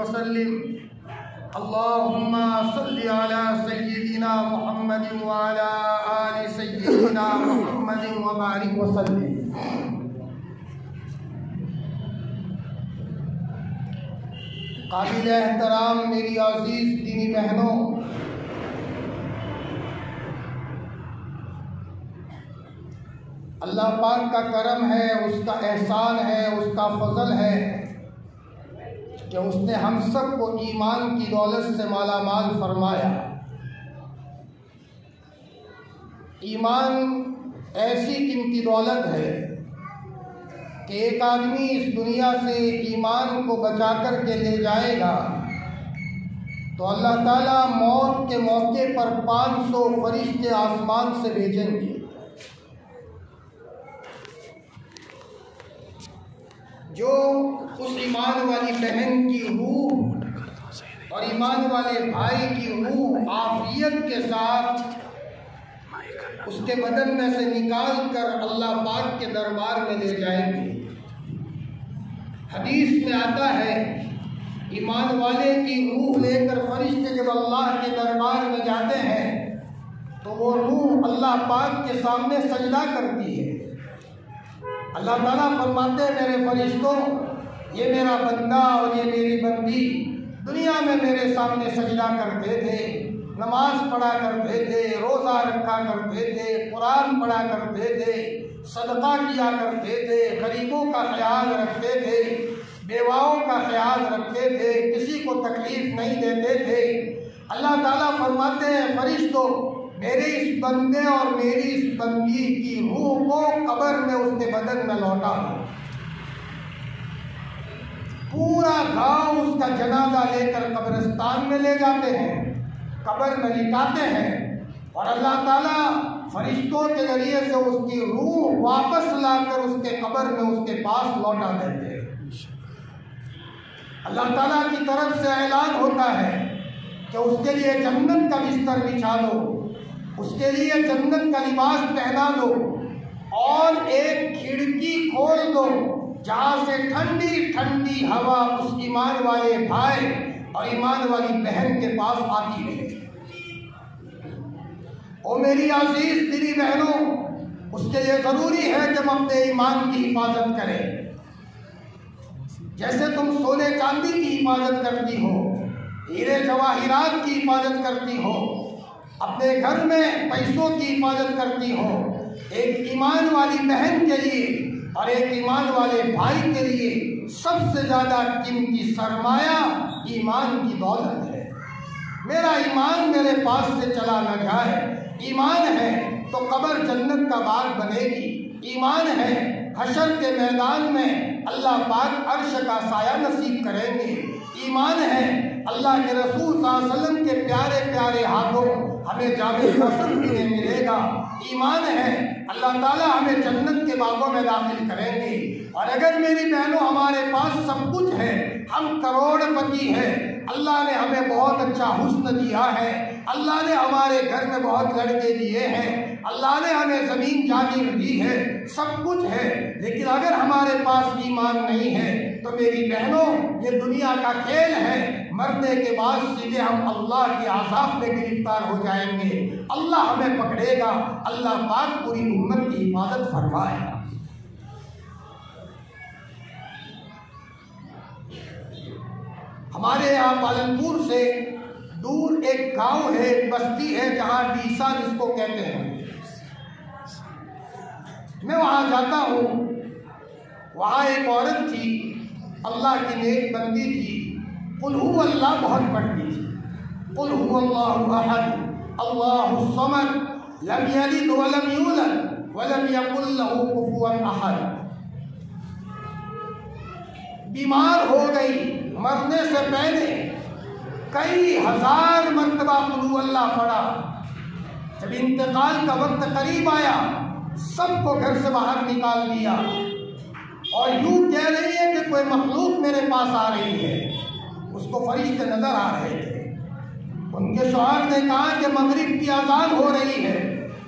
وسلم اللهم صل على سيدنا محمد وعلى آل سيدنا محمد وبارك وسلم۔ قابل احترام میری عزیز دینی بہنوں، اللہ پاک کا کرم ہے، اس کا احسان ہے، اس کا فضل ہے کہ اس نے ہم سب کو ایمان کی دولت سے مالا مال فرمایا۔ ایمان ایسی قیمتی دولت ہے کہ ایک آدمی اس دنیا سے ایمان کو بچا کر کے لے جائے گا تو اللہ تعالیٰ موت کے موقع پر 500 فرشتے آسمان سے بھیجیں گے۔ جو اس ایمان والی بہن کی روح اور ایمان والے بھائی کی روح عافیت کے ساتھ اس کے بدن میں سے نکال کر اللہ پاک کے دربار میں لے جائیں گے۔ حدیث میں آتا ہے ایمان والے کی روح لے کر فرشتے جب اللہ کے دربار میں جاتے ہیں تو وہ روح اللہ پاک کے سامنے سجدہ کرتی ہے۔ اللہ تعالیٰ فرماتے ہیں میرے فرشتوں، یہ میرا بندہ اور یہ میری بندی دنیا میں میرے سامنے سجدہ کرتے تھے، نماز پڑھا کرتے تھے، روزہ رکھا کرتے تھے، قرآن پڑھا کرتے تھے، صدقہ کیا کرتے تھے، غریبوں کا خیال رکھتے تھے، بیواؤں کا خیال رکھتے تھے، کسی کو تکلیف نہیں دیتے تھے۔ اللہ تعالیٰ فرماتے ہیں فرشتوں، میرے اس بندے اور میری اس بندی کی روح کو قبر میں اس کے بدن میں لوٹا دو۔ پورا گاؤں اس کا جنازہ لے کر قبرستان میں لے جاتے ہیں، قبر میں لٹاتے ہیں، اور اللہ تعالیٰ فرشتوں کے ذریعے سے اس کی روح واپس لا کر اس کے قبر میں اس کے پاس لوٹا دیتے ہیں۔ اللہ تعالیٰ کی طرف سے اعلان ہوتا ہے کہ اس کے لیے جنت کا بستر بچھا دو، اس کے لیے جنت کا لباس پہنا دو، اور ایک کھڑکی کھول دو جہاں سے ٹھنڈی ٹھنڈی ہوا اس ایمان والے بھائی اور ایمان والی بہن کے پاس آتی رہے۔ او میری عزیز دینی بہنوں، اس کے لیے ضروری ہے کہ ہم اپنے ایمان کی حفاظت کریں۔ جیسے تم سونے چاندی کی حفاظت کرتی ہو، ہیرے جواہرات کی حفاظت کرتی ہو، اپنے گھر میں پیسوں کی حفاظت کرتی ہو، ایک ایمان والی بہن کے لیے اور ایک ایمان والے بھائی کے لیے سب سے زیادہ قیمتی سرمایہ ایمان کی دولت ہے۔ میرا ایمان میرے پاس سے چلا نہ جائے۔ ایمان ہے تو قبر جنت کا باغ بنے گی، ایمان ہے حشر کے میدان میں اللہ پاک عرش کا سایہ نصیب کریں گے، ایمان ہے اللہ کے رسول صلی اللہ علیہ وسلم کے پیارے پیارے ہاتھوں ہمیں جام کوثر پینے ملے گا، ایمان ہے اللہ تعالیٰ ہمیں جنت کے باغوں میں داخل کریں گے۔ اور اگر میری بہنوں ہمارے پاس سب کچھ ہے، ہم کروڑ پتی ہیں، اللہ نے ہمیں بہت اچھا حسن دیا ہے، اللہ نے ہمارے گھر میں بہت لڑکے دیے ہیں، اللہ نے ہمیں زمین جاگیر دی ہے، سب کچھ ہے، لیکن اگر ہمارے پاس ایمان نہیں ہے تو میری بہنوں یہ دنیا کا کھیل ہے، مرنے کے بعد سیدھے ہم اللہ کے عذاب میں گرفتار ہو جائیں گے، اللہ ہمیں پکڑے گا۔ اللہ پاک پوری امت کی حفاظت فرمائے گا۔ ہمارے یہاں پالنپور سے دور ایک گاؤں ہے، بستی ہے جہاں ڈیسا جس کو کہتے ہیں، میں وہاں جاتا ہوں۔ وہاں ایک عورت تھی، اللہ کی نیک بندی تھی، قل هو اللہ بہت پڑھتی تھی، قل هو اللہ احد اللہ الصمد لم یلد ولم یولد ولم یکن له کفوا احد۔ بیمار ہو گئی، مرنے سے پہلے کئی ہزار مرتبہ قل هو اللہ پڑھا۔ جب انتقال کا وقت قریب آیا، سب کو گھر سے باہر نکال دیا، اور یوں کہہ رہی ہے کہ کوئی مخلوق میرے پاس آ رہی ہے۔ اس کو فرشتے نظر آ رہے تھے۔ ان کے شوہر نے کہا کہ مغرب کی اذان ہو رہی ہے،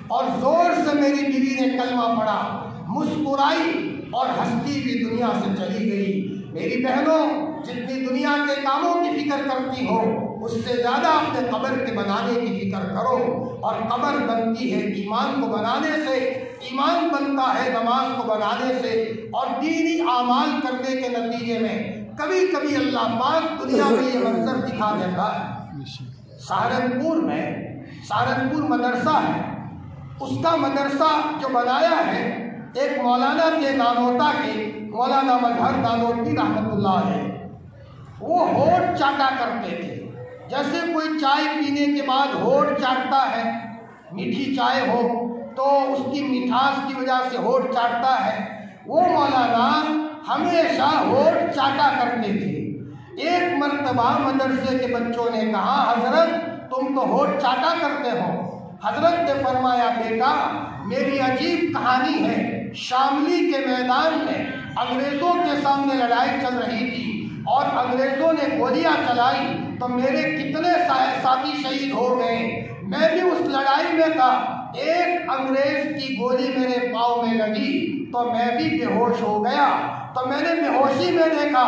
اور زور سے میری بیوی نے کلمہ پڑھا، مسکرائی اور ہنستی بھی دنیا سے چلی گئی۔ میری بہنوں، جتنی دنیا کے کاموں کی فکر کرتی ہو اس سے زیادہ اپنے قبر کے بنانے کی فکر کرو. اور قبر بنتی ہے ایمان کو بنانے سے، ایمان بنتا ہے نماز کو بنانے سے، اور دینی اعمال کرنے کے نتیجے میں کبھی کبھی اللہ پاک دنیا میں یہ منظر دکھا دیتا ہے. سہارنپور مدرسہ ہے، اس کا مدرسہ جو بنایا ہے ایک مولانا کے نانوتا کے مولانا مظہر نانوتوی رحمۃ اللہ علیہ. وہ ہونٹ چاٹا کرتے تھے، جیسے کوئی چائے پینے کے بعد ہونٹ چاٹتا ہے، میٹھی چائے ہو تو اس کی مٹھاس کی وجہ سے ہونٹ چاٹتا ہے، وہ مولانا ہمیشہ ہونٹ چاٹا کرتے تھے. ایک مرتبہ مدرسے کے بچوں نے کہا حضرت تم تو ہونٹ چاٹا کرتے ہو. حضرت نے فرمایا بیٹا میری عجیب کہانی ہے. شاملی کے میدان میں انگریزوں کے سامنے لڑائی چل رہی تھی اور انگریزوں نے گولیاں چلائی تو میرے کتنے ساتھی شہید ہو گئے. میں بھی اس لڑائی میں تھا. ایک انگریز کی گولی میرے پاؤں میں لگی تو میں بھی بے ہوش ہو گیا. تو میں نے بے ہوشی میں دیکھا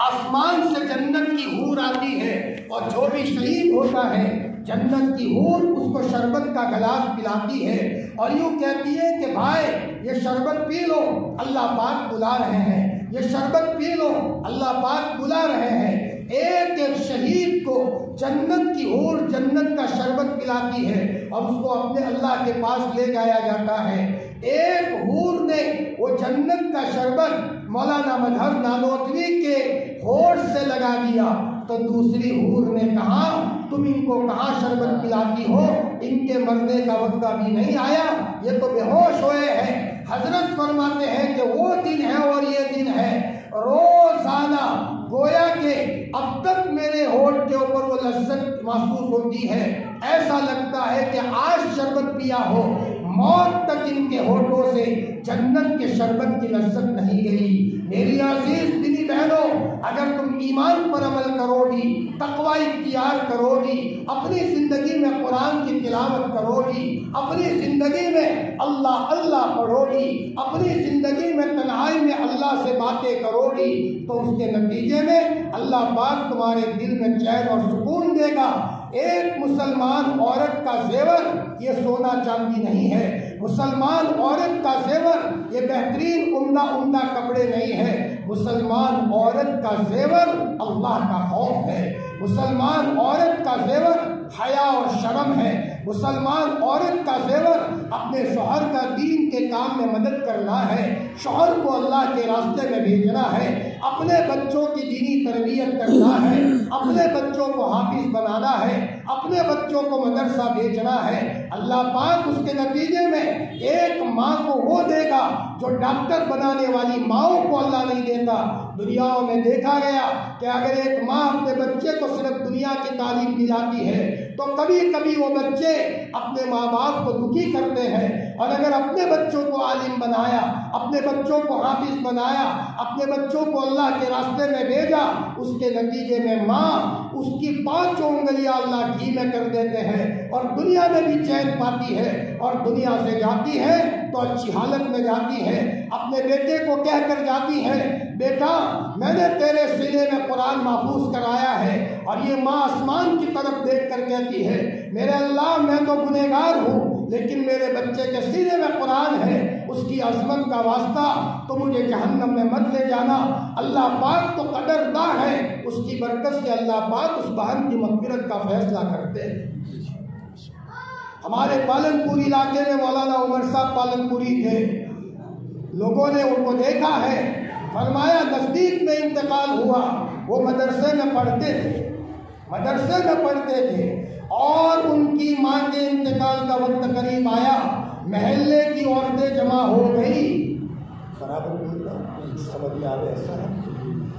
آسمان سے جنت کی حور آتی ہے اور جو بھی شہید ہوتا ہے جنت کی حور اس کو شربت کا گلاس پلاتی ہے اور یوں کہتی ہے کہ بھائی یہ شربت پی لو، اللہ پاک بلا رہے ہیں. یہ شربت پی لو، اللہ پاک بلا رہے ہیں. ایک ایک شہید کو جنت کی حور جنت کا شربت پلاتی ہے اور اس کو اپنے اللہ کے پاس لے جایا جاتا ہے. ایک حور نے وہ جنت کا شربت مولانا مظہر نانوتوی کے ہونٹ سے لگا دیا تو دوسری حور نے کہا تم ان کو کہاں شربت پلاتی ہو، ان کے مرنے کا وقت ابھی نہیں آیا، یہ تو بے ہوش ہوئے ہیں. حضرت فرماتے ہیں کہ وہ دن ہے اور یہ دن ہے روزانہ گویا کہ اب تک میرے ہونٹ کے اوپر وہ لذت محسوس ہوتی ہے، ایسا لگتا ہے کہ آج شربت پیا ہو. موت تک ان کے ہونٹوں سے جنت کے شربت کی لذت نہیں گئی. میری عزیز دینی بہنوں اگر تم ایمان پر عمل کرو گی، تقوی اختیار کرو گی، اپنی زندگی میں قرآن کی تلاوت کرو گی، اپنی زندگی میں اللہ اللہ پڑھو گی، اپنی زندگی میں تنہائی میں اللہ سے باتیں کرو گی تو اس کے نتیجے میں اللہ پاک تمہارے دل میں چین اور سکون دے گا. ایک مسلمان عورت کا زیور یہ سونا چاندی نہیں ہے. مسلمان عورت کا زیور یہ بہترین عمدہ کپڑے نہیں ہے. مسلمان عورت کا زیور اللہ کا خوف ہے. مسلمان عورت کا زیور حیا اور شرم ہے. مسلمان عورت کا زیور اپنے شوہر کا دین کے کام میں مدد کرنا ہے، شوہر کو اللہ کے راستے میں بھیجنا ہے، اپنے بچوں کی دینی تربیت کرنا ہے، اپنے بچوں کو حافظ بنانا ہے، اپنے بچوں کو مدرسہ بھیجنا ہے. اللہ پاک اس کے نتیجے میں ایک ماں کو وہ دے گا جو ڈاکٹر بنانے والی ماؤں کو اللہ نہیں دیتا. دنیاؤں میں دیکھا گیا کہ اگر ایک ماں اپنے بچے کو صرف دنیا کی تعلیم دلاتی ہے تو کبھی کبھی وہ بچے اپنے ماں باپ کو دکھی کرتے ہیں، اور اگر اپنے بچوں کو عالم بنایا، اپنے بچوں کو حافظ بنایا، اپنے بچوں کو اللہ کے راستے میں بھیجا، اس کے نتیجے میں ماں اس کی 5 انگلیاں اللہ گھی میں کر دیتے ہیں اور دنیا میں بھی چین پاتی ہے اور دنیا سے جاتی ہے تو اچھی حالت میں جاتی ہے. اپنے بیٹے کو کہہ کر جاتی ہے بیٹا میں نے تیرے سینے میں قرآن محفوظ کرایا ہے، اور یہ ماں آسمان کی طرف دیکھ کر کہتی ہے میرے اللہ میں تو گنہگار ہوں لیکن میرے بچے کے سینے میں قرآن ہے، اس کی عظمت کا واسطہ تو مجھے جہنم میں مت لے جانا. اللہ پاک تو قدردان ہے، اس کی برکت سے اللہ پاک اس بہن کی مغفرت کا فیصلہ کرتے ہیں. ہمارے پالن پوری علاقے میں مولانا عمر صاحب پالن پوری تھے. لوگوں نے ان کو دیکھا ہے، فرمایا نزدیک میں انتقال ہوا. وہ مدرسے میں پڑھتے تھے اور ان کی ماں کے انتقال کا وقت قریب آیا. محلے کی عورتیں جمع ہو گئی،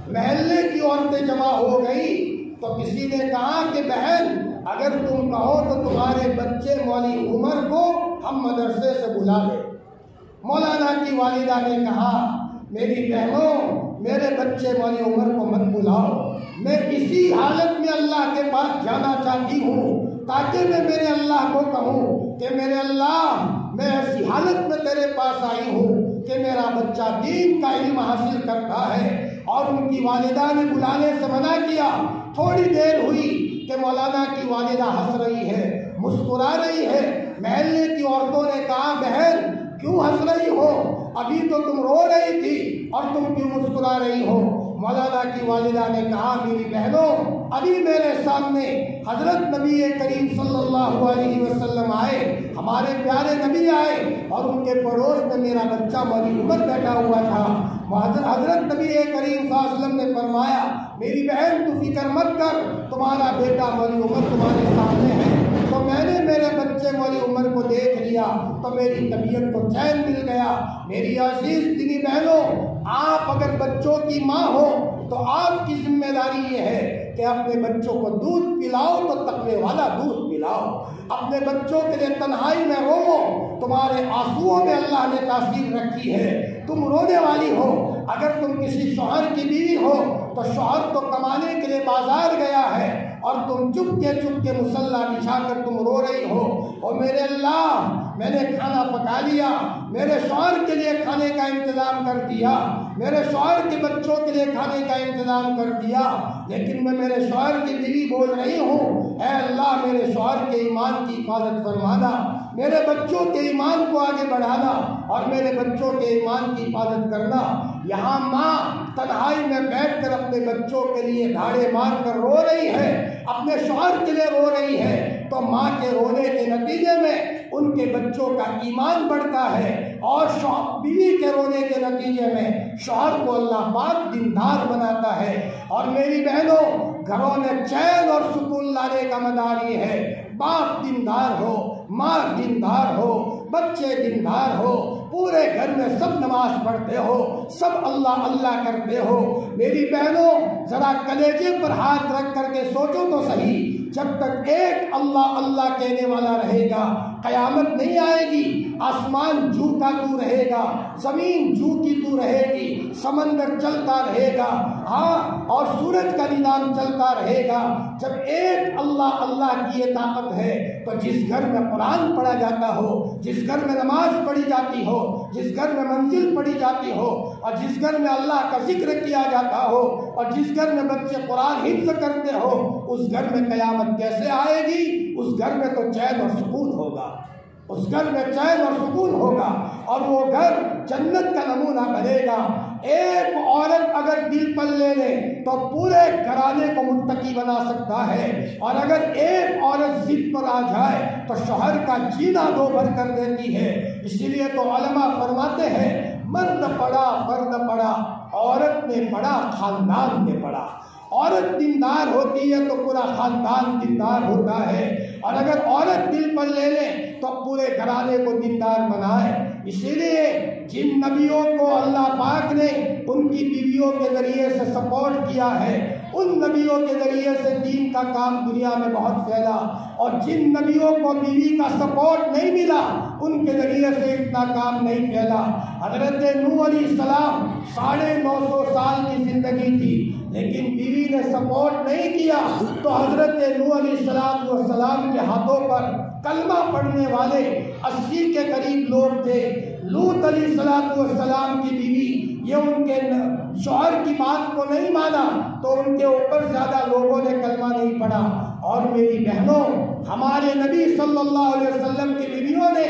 محلے کی عورتیں جمع ہو گئی تو کسی نے کہا کہ بہن اگر تم کہو تو تمہارے بچے مولوی عمر کو ہم مدرسے سے بلا لیں. مولانا کی والدہ نے کہا میری بہنوں میرے بچے مولوی عمر کو مت بلاؤ، میں اسی حالت میں اللہ کے پاس جانا چاہتی ہوں تاکہ میں میرے اللہ کو کہوں کہ میرے اللہ میں ایسی حالت میں تیرے پاس آئی ہوں کہ میرا بچہ دین کا علم حاصل کرتا ہے، اور ان کی والدہ نے بلانے سے منع کیا۔ تھوڑی دیر ہوئی کہ مولانا کی والدہ ہنس رہی ہے، مسکرا رہی ہے۔ محلے کی عورتوں نے کہا بہن کیوں ہنس رہی ہو؟ ابھی تو تم رو رہی تھی اور تم کیوں مسکرا رہی ہو؟ مولانا کی والدہ نے کہا میری بہنوں، ابھی میرے سامنے حضرت نبی کریم صلی اللہ علیہ وسلم آئے، ہمارے پیارے نبی آئے، اور ان کے پڑوس میں میرا بچہ مولوی عمر بیٹھا ہوا تھا۔ حضرت نبی کریم صلی اللہ علیہ وسلم نے فرمایا میری بہن تو فکر مت کر، تمہارا بیٹا مولوی عمر تمہارے سامنے ہے۔ تو میں نے میرے بچے مولوی عمر کو دیکھ لیا تو میری طبیعت کو چین مل گیا۔ میری عزیز دینی بہنوں، آپ اگر بچوں کی ماں ہو تو آپ کی ذمہ داری یہ ہے کہ اپنے بچوں کو دودھ پلاؤ تو تقوی والا دودھ پلاؤ۔ اپنے بچوں کے لیے تنہائی میں رو، تمہارے آنسوؤں میں اللہ نے تاثیر رکھی ہے، تم رونے والی ہو۔ اگر تم کسی شوہر کی بیوی ہو تو شوہر تو کمانے کے لیے بازار گیا ہے اور تم چپ کے مصلی بچھا کر تم رو رہی ہو، اور میرے اللہ میں نے کھانا پکا لیا، میرے شوہر کے لیے کھانے کا انتظام کر دیا، میرے شوہر کے بچوں کے لیے کھانے کا انتظام کر دیا، لیکن میں میرے شوہر کی بیوی بول رہی ہوں اے اللہ میرے شوہر کے ایمان کی حفاظت فرمانا، میرے بچوں کے ایمان کو آگے بڑھانا اور میرے بچوں کے ایمان کی حفاظت کرنا۔ یہاں ماں تنہائی میں بیٹھ کر اپنے بچوں کے لیے دھاڑے مار کر رو رہی ہے، اپنے شوہر کے لیے رو رہی ہے، تو ماں کے رونے کے نتیجے میں ان کے بچوں کا ایمان بڑھتا ہے، اور بیوی کے رونے کے نتیجے میں شوہر کو اللہ پاک دیندار بناتا ہے۔ اور میری بہنوں، گھروں میں چین اور سکون لانے کا مدار یہ ہے، باپ دیندار ہو، ماں دیندار ہو، بچے دیندار ہو، پورے گھر میں سب نماز پڑھتے ہو، سب اللہ اللہ کرتے ہو۔ میری بہنوں ذرا کلیجے پر ہاتھ رکھ کر کے سوچو تو صحیح، جب تک ایک اللہ اللہ کہنے والا رہے گا قیامت نہیں آئے گی۔ آسمان جو کا تو رہے گا، زمین جو کی تو رہے گی، سمندر چلتا رہے گا، ہاں، اور سورج کا نظام چلتا رہے گا۔ جب ایک اللہ اللہ کی یہ طاقت ہے تو جس گھر میں قرآن پڑھا جاتا ہو، جس گھر میں نماز پڑھی جاتی ہو، جس گھر میں منزل پڑھی جاتی ہو، اور جس گھر میں اللہ کا ذکر کیا جاتا ہو، اور جس گھر میں بچے قرآن حفظ کرتے ہو، اس گھر میں قیامت کیسے آئے گی؟ اس گھر میں تو چین اور سکون ہوگا، اس گھر میں چین اور سکون ہوگا، اور وہ گھر جنت کا نمونہ بنے گا۔ ایک عورت اگر دل پر لے لے تو پورے گھرانے کو متقی بنا سکتا ہے، اور اگر ایک عورت ضد پر آ جائے تو شوہر کا جینا دو بھر کر دیتی ہے۔ اسی لیے تو علماء فرماتے ہیں مرد پڑا فرد پڑا، عورت نے پڑھا خاندان نے پڑھا۔ عورت دیندار ہوتی ہے تو پورا خاندان دیندار ہوتا ہے، اور اگر عورت دل پر لے لے تو پورے گھرانے کو دیندار بنائے۔ اسی لیے جن نبیوں کو اللہ پاک نے ان کی بیویوں کے ذریعے سے سپورٹ کیا ہے، ان نبیوں کے ذریعے سے دین کا کام دنیا میں بہت پھیلا، اور جن نبیوں کو بیوی کا سپورٹ نہیں ملا ان کے ذریعے سے اتنا کام نہیں پھیلا۔ حضرت نوح علیہ السلام 950 سال کی زندگی تھی، لیکن بیوی نے سپورٹ نہیں کیا تو حضرت نوح علیہ السلام کے ہاتھوں پر کلمہ پڑھنے والے 80 کے قریب لوگ تھے۔ لوط علیہ السلام کی بیوی یہ ان کے شوہر کی بات کو نہیں مانا تو ان کے اوپر زیادہ لوگوں نے کلمہ نہیں پڑھا۔ اور میری بہنوں، ہمارے نبی صلی اللہ علیہ وسلم کی بیویوں نے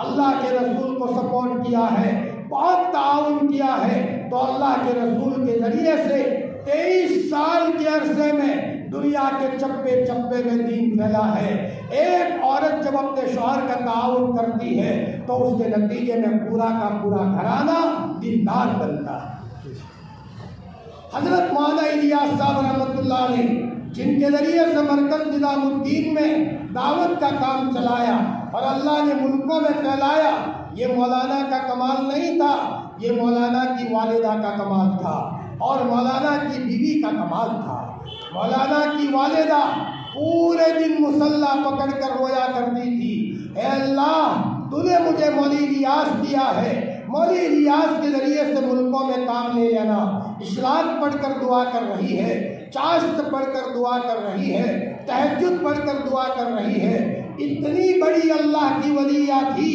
اللہ کے رسول کو سپورٹ کیا ہے، بہت تعاون کیا ہے، تو اللہ کے رسول کے ذریعے سے 23 سال کے عرصے میں دنیا کے چپے چپے میں دین پھیلا ہے۔ ایک عورت جب اپنے شوہر کا تعاون کرتی ہے تو اس کے نتیجے میں پورا کا پورا گھرانہ دیندار بنتا ہے۔ حضرت مولانا الیاس صاحب رحمۃ اللہ علیہ جن کے ذریعے سے مرکز نظام الدین میں دعوت کا کام چلایا اور اللہ نے ملکوں میں پھیلایا، یہ مولانا کا کمال نہیں تھا، یہ مولانا کی والدہ کا کمال تھا اور مولانا کی بیوی کا کمال تھا۔ مولانا کی والدہ پورے دن مصلی پکڑ کر رویا کرتی تھی، اے اللہ تو نے مجھے مولوی الیاس دیا ہے، مولوی الیاس کے ذریعے سے ملکوں میں کام لے لینا۔ اشراق پڑھ کر دعا کر رہی ہے، چاشت پڑھ کر دعا کر رہی ہے، تہجد پڑھ کر دعا کر رہی ہے۔ اتنی بڑی اللہ کی ولیہ تھی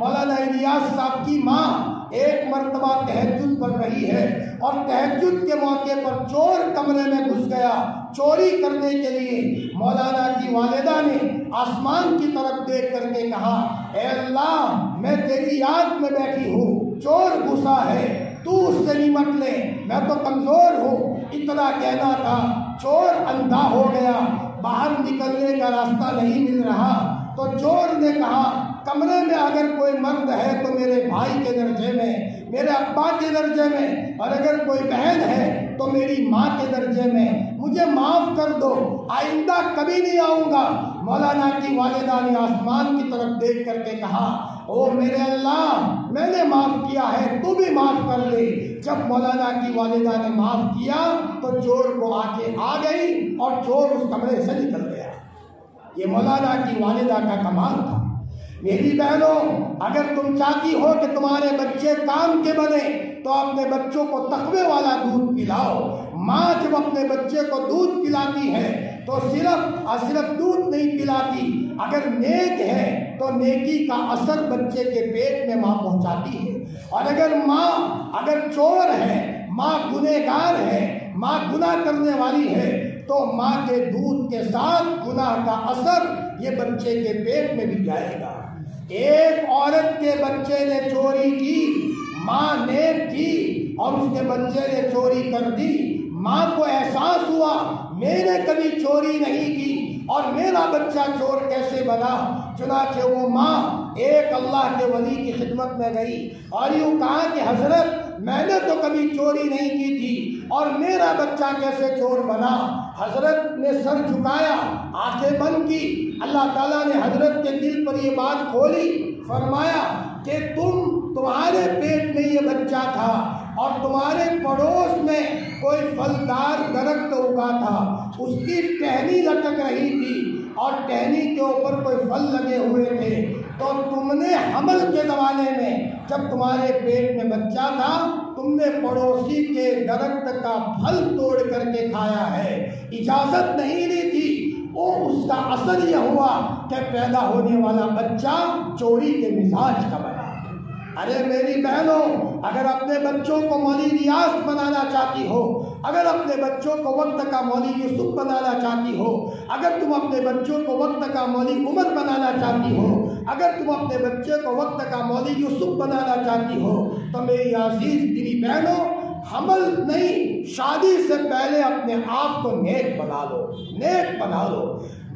مولانا الیاس صاحب کی ماں ایک مرتبہ تہجد پڑھ رہی ہے اور تہجد کے موقع پر چور کمرے میں گھس گیا چوری کرنے کے لیے۔ مولانا کی والدہ نے آسمان کی طرف دیکھ کر کے کہا، اے اللہ میں تیری یاد میں بیٹھی ہوں، چور گھسا ہے، تو اس سے نمٹ لے، میں تو کمزور ہوں۔ اتنا کہنا تھا، چور اندھا ہو گیا، باہر نکلنے کا راستہ نہیں مل رہا، تو چور نے کہا کمرے میں اگر کوئی مرد ہے تو میرے بھائی کے درجے میں، میرے ابا کے درجے میں، اور اگر کوئی بہن ہے تو میری ماں کے درجے میں، مجھے معاف کر دو، آئندہ کبھی نہیں آؤں گا۔ مولانا کی والدہ نے آسمان کی طرف دیکھ کر کے کہا، او میرے اللہ میں نے معاف کیا ہے، تو بھی معاف کر دے۔ جب مولانا کی والدہ نے معاف کیا تو چور کو آنکھیں آ گئی اور چور اس کمرے سے نکل گیا۔ یہ مولانا کی والدہ کا کمال تھا۔ میری بہنوں، اگر تم چاہتی ہو کہ تمہارے بچے کام کے بنے تو اپنے بچوں کو تقوی والا دودھ پلاؤ۔ ماں جب اپنے بچے کو دودھ پلاتی ہے تو صرف دودھ نہیں پلاتی، اگر نیک ہے تو نیکی کا اثر بچے کے پیٹ میں ماں پہنچاتی ہے، اور اگر ماں چور ہے، ماں گنہگار ہے، ماں گناہ کرنے والی ہے، تو ماں کے دودھ کے ساتھ گناہ کا اثر یہ بچے کے پیٹ میں بھی جائے گا۔ ایک عورت کے بچے نے چوری کی، ماں نیک تھی اور اس کے بچے نے چوری کر دی، ماں کو احساس ہوا میں نے کبھی چوری نہیں کی اور میرا بچہ چور کیسے بنا۔ چنانچہ وہ ماں ایک اللہ کے ولی کی خدمت میں گئی اور یوں کہا کہ حضرت میں نے تو کبھی چوری نہیں کی تھی اور میرا بچہ کیسے چور بنا۔ حضرت نے سر جھکایا، آنکھیں بند کی، اللہ تعالیٰ نے حضرت کے دل پر یہ بات کھولی، فرمایا کہ تمہارے پیٹ میں یہ بچہ تھا اور تمہارے پڑوس میں کوئی پھلدار درخت اگا تھا، اس کی ٹہنی لٹک رہی تھی اور ٹہنی کے اوپر کوئی پھل لگے ہوئے تھے، تو تم نے حمل کے زمانے میں جب تمہارے پیٹ میں بچہ تھا تم نے پڑوسی کے درخت کا پھل توڑ کر کے کھایا ہے، اجازت نہیں لی تھی۔ اس کا اثر یہ ہوا کہ پیدا ہونے والا بچہ چوری کے مزاج کا بنا۔ ارے میری بہنوں، اگر اپنے بچوں کو مولوی ریاض بنانا چاہتی ہو، اگر اپنے بچوں کو وقت کا مولوی یوسف بنانا چاہتی ہو، اگر تم اپنے بچوں کو وقت کا مولوی عمر بنانا چاہتی ہو، اگر تم اپنے بچے کو وقت کا مولوی یوسف بنانا چاہتی ہو، تو میری عزیز دینی بہنوں، حمل نہیں، شادی سے پہلے اپنے آپ کو نیک بنا لو، نیک بنا لو۔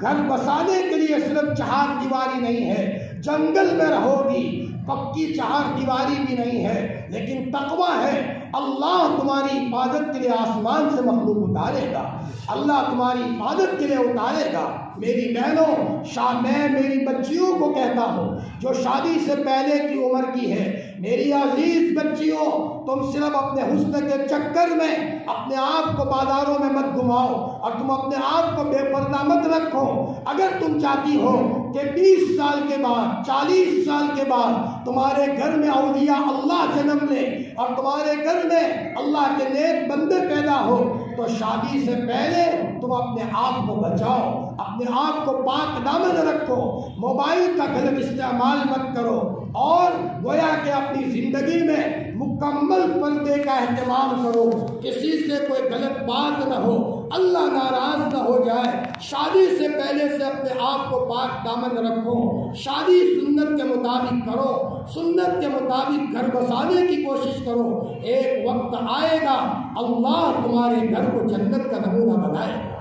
گھر بسانے کے لیے صرف چہار دیواری نہیں ہے، جنگل میں رہو گی، پکی چہار دیواری بھی نہیں ہے، لیکن تقویٰ ہے۔ اللہ تمہاری حفاظت کے لیے آسمان سے مخلوق اتارے گا، اللہ تمہاری حفاظت کے لیے اتارے گا۔ میری بہنوں، میں میری بچیوں کو کہتا ہوں جو شادی سے پہلے کی عمر کی ہے، میری عزیز بچیوں، تم صرف اپنے حسن کے چکر میں اپنے آپ کو بازاروں میں مت گھماؤ اور تم اپنے آپ کو بے پردہ مت رکھو۔ اگر تم چاہتی ہو کہ 20 سال کے بعد، 40 سال کے بعد تمہارے گھر میں اولیاء اللہ جنم لے اور تمہارے گھر میں اللہ کے نیک بندے پیدا ہو، تو شادی سے پہلے تم اپنے آپ کو بچاؤ، اپنے آپ کو پاک دامن رکھو، موبائل کا غلط استعمال مت کرو، اور گویا کہ اپنی زندگی میں مکمل پردے کا اہتمام کرو، کسی سے کوئی غلط بات نہ ہو، اللہ ناراض نہ ہو جائے۔ شادی سے پہلے سے اپنے آپ کو پاک دامن رکھو، شادی سنت کے مطابق کرو، سنت کے مطابق گھر بسانے کی کوشش کرو۔ ایک وقت آئے گا اللہ تمہارے گھر کو جنت کا نمونہ بنائے گا۔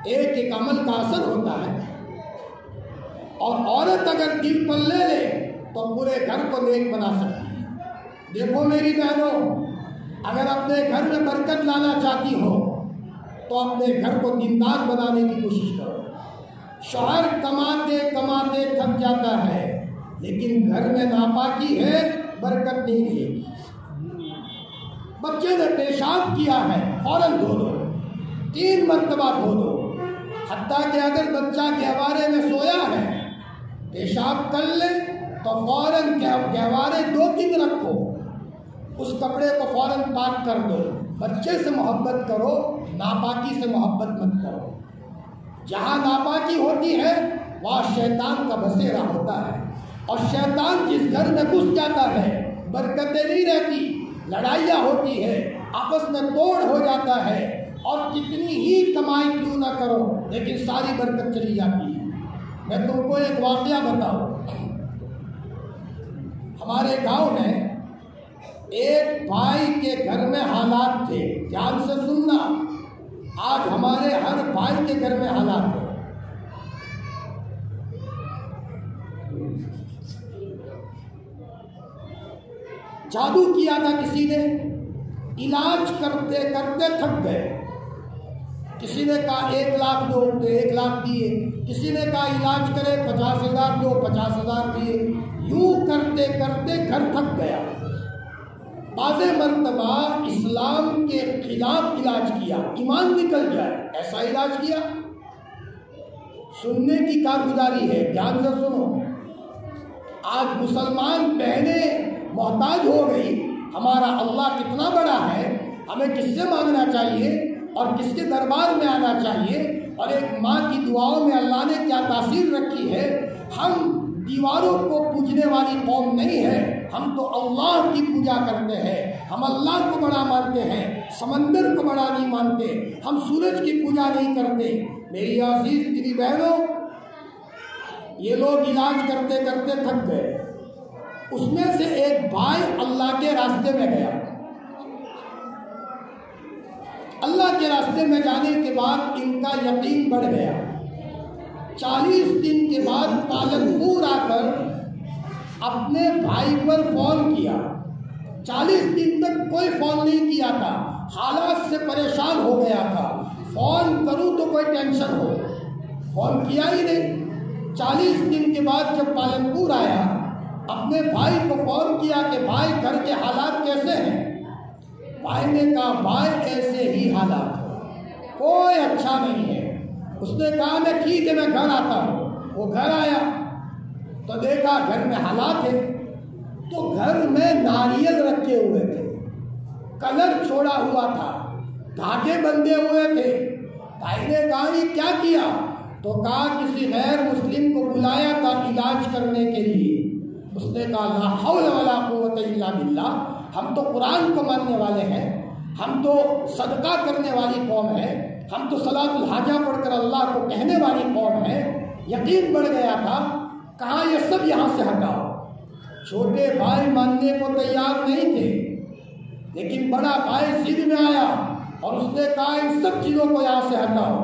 ایک عمل کا اثر ہوتا ہے، اور عورت اگر دل پر لے لے تو پورے گھر کو نیک بنا سکتی ہے۔ دیکھو میری بہنوں، اگر اپنے گھر میں برکت لانا چاہتی ہو تو اپنے گھر کو دیندار بنانے کی کوشش کرو۔ شوہر کماتے کماتے تھک جاتا ہے، لیکن گھر میں ناپاکی ہے، برکت نہیں دے گی۔ بچے نے پیشاب کیا ہے، فوراً دھو دو، 3 مرتبہ دھو دو، حتیٰ کہ اگر بچہ گہوارے میں سویا ہے پیشاب کر لے تو فوراً گہوارے 2 دن رکھو، اس کپڑے کو فوراً پاک کر دو۔ بچے سے محبت کرو، ناپاکی سے محبت مت کرو۔ جہاں ناپاکی ہوتی ہے وہاں شیطان کا بسیرا ہوتا ہے۔ اور شیطان جس گھر میں گھس جاتا ہے برکتیں نہیں رہتی، لڑائیاں ہوتی ہے، آپس میں توڑ ہو جاتا ہے، اور کتنی ہی کمائی کیوں نہ کرو لیکن ساری برکت چلی جاتی ہے۔ میں تم کو ایک واقعہ بتاؤں، ہمارے گاؤں میں ایک بھائی کے گھر میں حالات تھے، دھیان سے سننا، آج ہمارے ہر بھائی کے گھر میں حالات ہیں۔ جادو کیا تھا کسی نے، علاج کرتے کرتے تھک گئے، کسی نے کہا 1 لاکھ دو تو 1 لاکھ دیے، کسی نے کہا علاج کرے 50,000 دو 50,000 دیے، یوں کرتے کرتے گھر تھک گیا۔ بعض مرتبہ اسلام کے خلاف علاج کیا، ایمان نکل جائے ایسا علاج کیا۔ سننے کی کارگزاری ہے، دھیان سے سنو۔ آج مسلمان بہنیں محتاج ہو گئی، ہمارا اللہ کتنا بڑا ہے، ہمیں کس سے مانگنا چاہیے اور کس کے دربار میں آنا چاہیے، اور ایک ماں کی دعاؤں میں اللہ نے کیا تاثیر رکھی ہے۔ ہم دیواروں کو پوجنے والی قوم نہیں ہے، ہم تو اللہ کی پوجا کرتے ہیں، ہم اللہ کو بڑا مانتے ہیں، سمندر کو بڑا نہیں مانتے، ہم سورج کی پوجا نہیں کرتے۔ میری عزیز دینی بہنوں، یہ لوگ علاج کرتے کرتے تھک گئے، اس میں سے ایک بھائی اللہ کے راستے میں گیا۔ اللہ کے راستے میں جانے کے بعد ان کا یقین بڑھ گیا۔ 40 دن کے بعد پالنپور آ کر اپنے بھائی پر فون کیا۔ 40 دن تک کوئی فون نہیں کیا تھا، حالات سے پریشان ہو گیا تھا، فون کروں تو کوئی ٹینشن ہو، فون کیا ہی نہیں۔ 40 دن کے بعد جب پالنپور آیا، اپنے بھائی کو فون کیا کہ بھائی گھر کے حالات کیسے ہیں؟ بھائی نے کہا بھائی ایسے ہی حالات ہیں، کوئی اچھا نہیں ہے۔ اس نے کہا میں ٹھیک ہے میں گھر آتا ہوں۔ وہ گھر آیا تو دیکھا گھر میں حالات ہیں، تو گھر میں ناریل رکھے ہوئے تھے، کلر چھوڑا ہوا تھا، دھاگے بندھے ہوئے تھے۔ بھائی نے کہا یہ کیا کیا؟ تو کہا کسی غیر مسلم کو بلایا تھا علاج کرنے کے لیے۔ اس نے کہا لا حول ولا قوت الا باللہ، ہم تو قرآن کو ماننے والے ہیں، ہم تو صدقہ کرنے والی قوم ہے، ہم تو صلاۃ الحاجہ پڑھ کر اللہ کو کہنے والی قوم ہے۔ یقین بڑھ گیا تھا، کہا یہ سب یہاں سے ہٹاؤ۔ چھوٹے بھائی ماننے کو تیار نہیں تھے، لیکن بڑا بھائی ضد میں آیا اور اس نے کہا ان سب چیزوں کو یہاں سے ہٹاؤ۔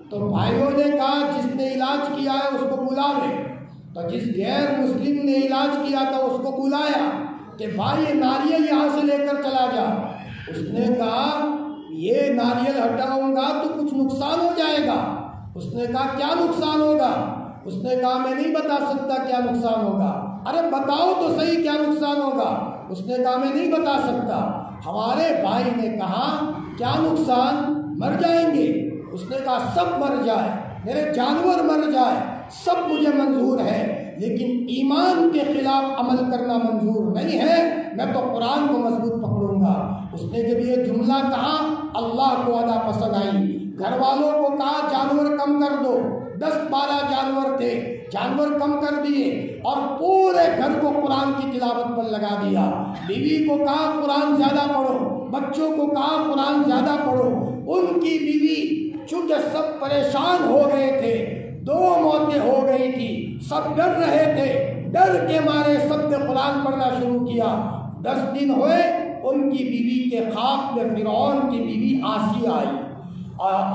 تو بھائیوں نے کہا جس نے علاج کیا ہے اس کو بلا لے۔ تو جس غیر مسلم نے علاج کیا تھا اس کو بلایا کہ بھائی یہ ناریل یہاں سے لے کر چلا جا۔ اس نے کہا یہ ناریل ہٹاؤں گا تو کچھ نقصان ہو جائے گا۔ اس نے کہا کیا نقصان ہوگا؟ اس نے کہا میں نہیں بتا سکتا کیا نقصان ہوگا۔ ارے بتاؤ تو صحیح کیا نقصان ہوگا؟ اس نے کہا میں نہیں بتا سکتا۔ ہمارے بھائی نے کہا کیا نقصان؟ مر جائیں گے۔ اس نے کہا سب مر جائے، میرے جانور مر جائے، سب مجھے منظور ہے، لیکن ایمان کے خلاف عمل کرنا منظور نہیں ہے، میں تو قرآن کو مضبوط پکڑوں گا۔ اس نے جب یہ جملہ کہا اللہ کو ادا پسند آئی، گھر والوں کو کہا جانور کم کر دو، 10-12 جانور تھے، جانور کم کر دیے اور پورے گھر کو قرآن کی تلاوت پر لگا دیا۔ بیوی کو کہا قرآن زیادہ پڑھو، بچوں کو کہا قرآن زیادہ پڑھو۔ ان کی بیوی چونکہ سب پریشان ہو گئے تھے، 2 موتیں ہو گئی تھی، سب ڈر رہے تھے، ڈر کے مارے سب نے قرآن پڑھنا شروع کیا۔ 10 دن ہوئے، ان کی بیوی کے خواب میں فرعون کی بیوی آسیہ آئی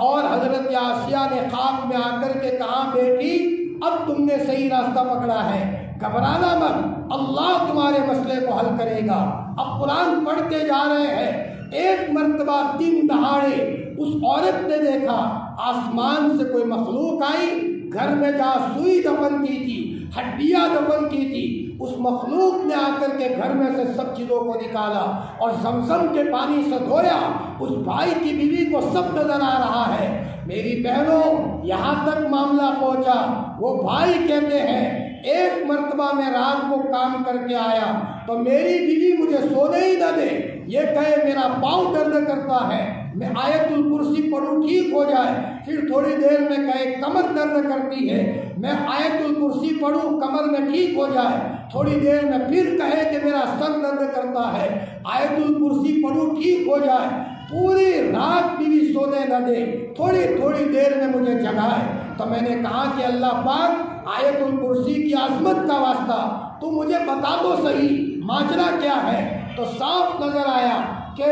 اور حضرت آسیہ نے خواب میں آ کر کے کہا بیٹی اب تم نے صحیح راستہ پکڑا ہے، گھبرانا مت، اللہ تمہارے مسئلے کو حل کرے گا۔ اب قرآن پڑھتے جا رہے ہیں۔ ایک مرتبہ دن دہاڑے اس عورت نے دیکھا آسمان سے کوئی مخلوق آئی، گھر میں جہاں سوئی دفن کی تھی، ہڈیاں دفن کی تھی، اس مخلوق نے آ کر کے گھر میں سے سب چیزوں کو نکالا اور زمزم کے پانی سے دھویا۔ اس بھائی کی بیوی کو سب نظر آ رہا ہے۔ میری بہنوں یہاں تک معاملہ پہنچا، وہ بھائی کہتے ہیں ایک مرتبہ میں رات کو کام کر کے آیا تو میری بیوی مجھے سونے ہی نہ دے، یہ کہے میرا پاؤں درد کرتا ہے، میں آیت الکرسی پڑھوں ٹھیک ہو جائے، پھر تھوڑی دیر میں کہے کمر درد کرتی ہے، میں آیت الکرسی پڑھوں کمر میں ٹھیک ہو جائے، تھوڑی دیر میں پھر کہے کہ میرا سر درد کرتا ہے، آیت الکرسی پڑھوں ٹھیک ہو جائے، پوری رات بیوی سونے نہ دے، تھوڑی تھوڑی دیر میں مجھے جگائے، تو میں نے کہا کہ اللہ پاک آیت الکرسی کی عظمت کا واسطہ تو مجھے بتا دو صحیح ماجرا کیا ہے۔ تو صاف نظر آیا کہ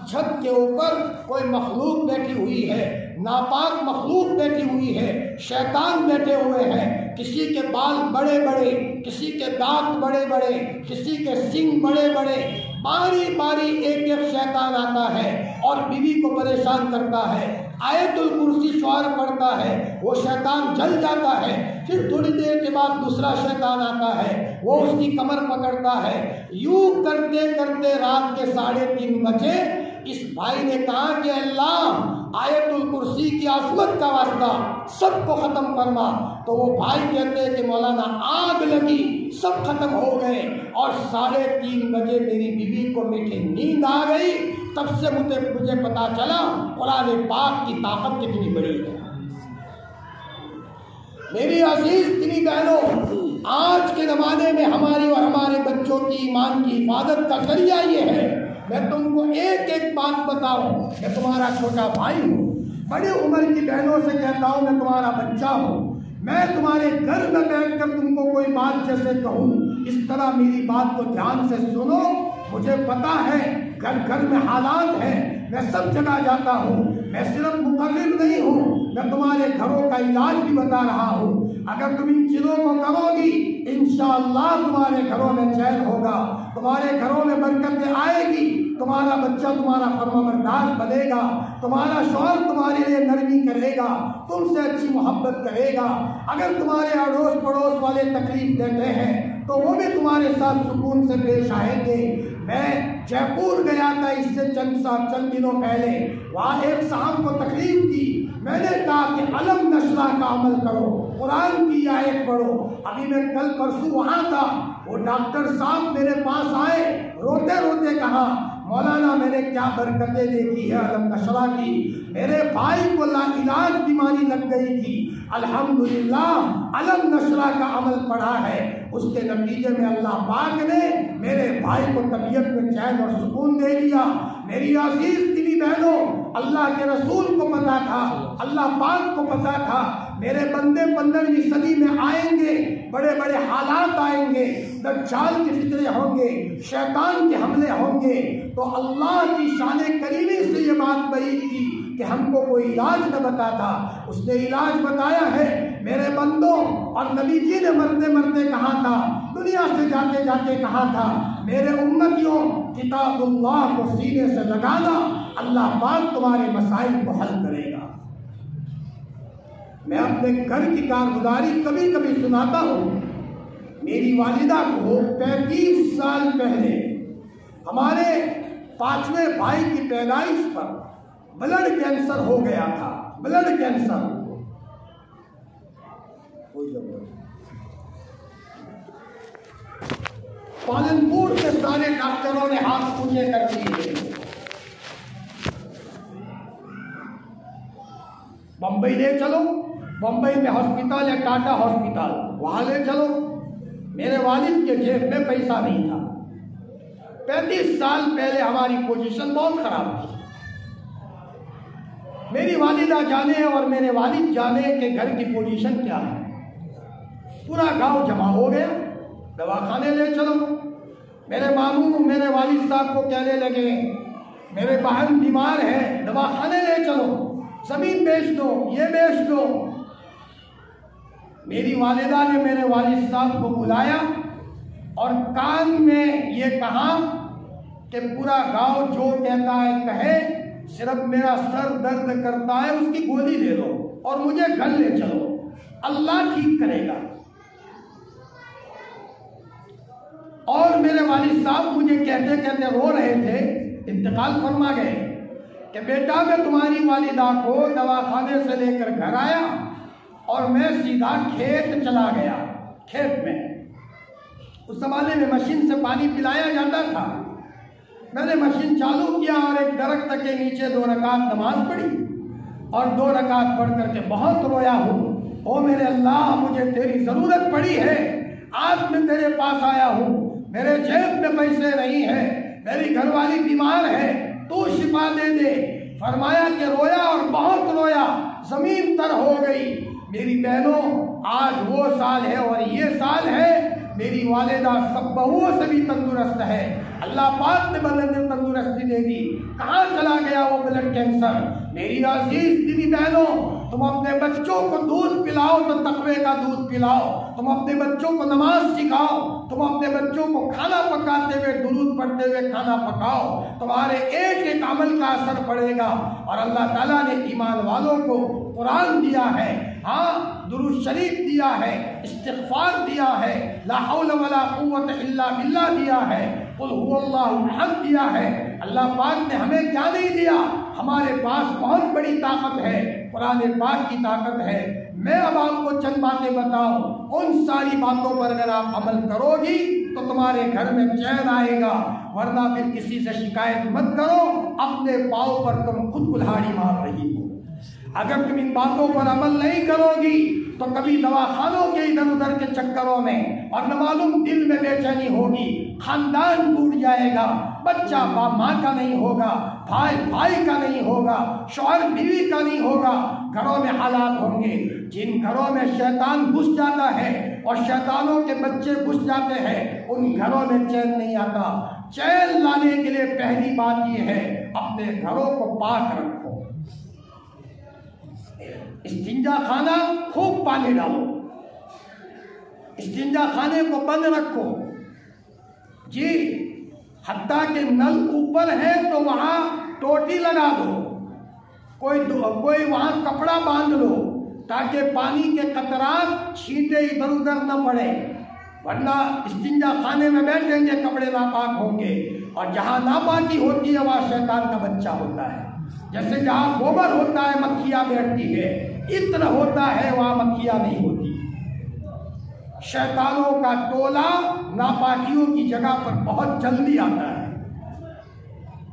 چھت کے اوپر کوئی مخلوق بیٹھی ہوئی ہے، ناپاک مخلوق بیٹھی ہوئی ہے، شیطان بیٹھے ہوئے ہیں، کسی کے بال بڑے بڑے، کسی کے دانت بڑے بڑے، کسی کے سنگ بڑے بڑے، باری باری ایک ایک شیطان آتا ہے اور بیوی کو پریشان کرتا ہے۔ آیت الکرسی شعر پڑھتا ہے، وہ شیطان جل جاتا ہے، پھر تھوڑی دیر کے بعد دوسرا شیطان آتا ہے، وہ اس کی کمر پکڑتا ہے، یوں کرتے کرتے رات کے 3:30 بجے اس بھائی نے کہا کہ اللہ آیت الکرسی کی عظمت کا واسطہ سب کو ختم فرما۔ تو وہ بھائی کہتے ہیں کہ مولانا آگ لگی، سب ختم ہو گئے، اور 3:30 بجے میری بیوی کو میٹھی نیند آ گئی۔ تب سے مجھے پتا چلا قرآن پاک کی طاقت کتنی بڑی ہے۔ میری عزیز دینی بہنوں، آج کے زمانے میں ہماری اور ہمارے بچوں کی ایمان کی حفاظت کا ذریعہ یہ ہے، میں تم کو ایک ایک بات بتاؤں، میں تمہارا چھوٹا بھائی ہوں، بڑی عمر کی بہنوں سے کہتا ہوں میں تمہارا بچہ ہوں، میں تمہارے گھر میں بیٹھ کر تم کو کوئی بات جیسے کہوں اس طرح میری بات کو دھیان سے سنو۔ مجھے پتا ہے گھر گھر میں حالات ہیں، میں سب جگہ جاتا ہوں، میں صرف مقرر نہیں ہوں، میں تمہارے گھروں کا علاج بھی بتا رہا ہوں۔ اگر تم ان چیزوں کو کرو گی انشاءاللہ تمہارے گھروں میں چین ہوگا، تمہارے گھروں میں برکتیں آئے گی، تمہارا بچہ تمہارا فرمانبردار بنے گا، تمہارا شوہر تمہارے لیے نرمی کرے گا، تم سے اچھی محبت کرے گا۔ اگر تمہارے اڑوس پڑوس والے تکلیف دیتے ہیں تو وہ بھی تمہارے ساتھ سکون سے پیش آئیں گے۔ میں جے پور گیا تھا اس سے چند دنوں پہلے، وہاں ایک صاحب کو تکلیف دی، میں نے کہا کہ علم نشرہ کا عمل کرو، قرآن کی آیت پڑھو۔ ابھی میں کل پرسوں وہاں تھا، وہ ڈاکٹر صاحب میرے پاس آئے، روتے روتے کہا مولانا میں نے کیا برکتیں دیکھی ہے علم نشرہ کی، میرے بھائی کو لاعلاج بیماری لگ گئی تھی، الحمدللہ علم نشرہ کا عمل پڑھا ہے، اس کے نتیجے میں اللہ پاک نے میرے بھائی کو طبیعت میں چین اور سکون دے دیا۔ میری عزیز دینی بہنوں، اللہ کے رسول کو پتا تھا، اللہ پاک کو پتا تھا میرے بندے 15ویں صدی میں آئیں گے، بڑے بڑے حالات آئیں گے، دجال کے فتنے ہوں گے، شیطان کے حملے ہوں گے، تو اللہ کی شان کریمی سے یہ بات بعید تھی کہ ہم کو کوئی علاج نہ بتا تھا، اس نے علاج بتایا ہے میرے بندوں۔ اور نبی جی نے مرتے مرتے کہا تھا، دنیا سے جاتے جاتے کہا تھا میرے امتیوں کتاب اللہ کو سینے سے لگانا، اللہ پاک تمہارے مسائل کو حل کرے گا۔ میں اپنے گھر کی کارگزاری کبھی کبھی سناتا ہوں، میری والدہ کو 35 سال پہلے ہمارے 5ویں بھائی کی پیدائش پر بلڈ کینسر ہو گیا تھا، بلڈ کینسر۔ پالنپور کے سارے ڈاکٹروں نے ہاتھ اونچے کر دیے، بمبئی لے چلو، بمبئی میں ہاسپٹل ہے ٹاٹا ہاسپٹل، وہاں لے چلو۔ میرے والد کے جیب میں پیسہ نہیں تھا۔ 35 سال پہلے ہماری پوزیشن بہت خراب تھی۔ میری والدہ جانے اور میرے والد جانے کہ گھر کی پوزیشن کیا ہے، پورا گاؤں جمع ہو گیا، دواخانے لے چلو۔ میرے ماموں میرے والد صاحب کو کہنے لگے میرے بہن بیمار ہے، دواخانے لے چلو، زمین بیچ دو، یہ بیچ دو۔ میری والدہ نے میرے والد صاحب کو بلایا اور کان میں یہ کہا کہ پورا گاؤں جو کہتا ہے کہے، صرف میرا سر درد کرتا ہے، اس کی گولی لے لو اور مجھے گھر لے چلو، اللہ ٹھیک کرے گا۔ اور میرے والد صاحب مجھے کہتے کہتے رو رہے تھے، انتقال فرما گئے کہ بیٹا میں تمہاری والدہ کو دواخانے سے لے کر گھر آیا اور میں سیدھا کھیت چلا گیا۔ کھیت میں اس زمانے میں مشین سے پانی پلایا جاتا تھا، میں نے مشین چالو کیا اور ایک درخت کے نیچے 2 رکعت نماز پڑھی، اور 2 رکعت پڑھ کر کے بہت رویا ہوں۔ او میرے اللہ مجھے تیری ضرورت پڑی ہے، آج میں تیرے پاس آیا ہوں، میرے جیب میں پیسے نہیں ہیں، میری گھر والی بیمار ہے، تو شفا دے دے۔ فرمایا کہ رویا اور بہت رویا، زمین تر ہو گئی۔ میری بہنوں آج وہ سال ہے اور یہ سال ہے، میری والدہ سب بہوؤں سے بھی تندرست ہے، اللہ پاک نے بلند تندرستی دے دی۔ کہاں چلا گیا وہ بلڈ کینسر؟ میری عزیز دیدی بہنوں، تم اپنے بچوں کو دودھ پلاؤ تو تقوی کا دودھ پلاؤ، تم اپنے بچوں کو نماز سکھاؤ، تم اپنے بچوں کو کھانا پکاتے ہوئے درود پڑھتے ہوئے کھانا پکاؤ، تمہارے ایک ایک عمل کا اثر پڑے گا۔ اور اللہ تعالیٰ نے ایمان والوں کو قرآن دیا ہے، ہاں درود شریف دیا ہے، استغفار دیا ہے، لا حول ولا قوت الا باللہ دیا ہے، قل هو اللہ احد دیا ہے۔ اللہ پاک نے ہمیں کیا نہیں دیا؟ ہمارے پاس بہت بڑی طاقت ہے، قرآن پاک کی طاقت ہے۔ میں اب آپ کو چند باتیں بتاؤں، ان ساری باتوں پر اگر آپ عمل کرو گی تو تمہارے گھر میں چین آئے گا، ورنہ پھر کسی سے شکایت مت کرو، اپنے پاؤں پر تم خود کلہاڑی مار رہی ہو۔ اگر تم ان باتوں پر عمل نہیں کرو گی تو کبھی دواخانوں کے ادھر ادھر کے چکروں میں اور نہ معلوم دل میں بے چینی ہوگی، خاندان ٹوٹ جائے گا، بچہ باپ ماں کا نہیں ہوگا، بھائی بھائی کا نہیں ہوگا، شوہر بیوی کا نہیں ہوگا، گھروں میں حالات ہوں گے۔ جن گھروں میں شیطان گھس جاتا ہے اور شیطانوں کے بچے گھس جاتے ہیں، ان گھروں میں چین نہیں آتا۔ چین لانے کے لیے پہلی بات یہ ہے، اپنے گھروں کو پاک رکھو۔ استنجا خانہ خوب پانی ڈالو، استنجا خانے کو بند رکھو جی، حتیٰ کہ نل اوپر ہے تو وہاں ٹوٹی لگا دو، کوئی وہاں کپڑا باندھ لو تاکہ پانی کے قطرات چھینٹے ادھر ادھر نہ پڑے، ورنہ استنجا خانے میں بیٹھیں گے کپڑے ناپاک ہوں گے، اور جہاں ناپاکی ہوتی ہے وہاں شیطان کا بچہ ہوتا ہے۔ جیسے جہاں گوبر ہوتا ہے مکھیاں بیٹھتی ہے، عطر ہوتا ہے وہاں مکھیاں نہیں ہوتی۔ شیطانوں کا ٹولہ ناپاکیوں کی جگہ پر بہت جلدی آتا ہے۔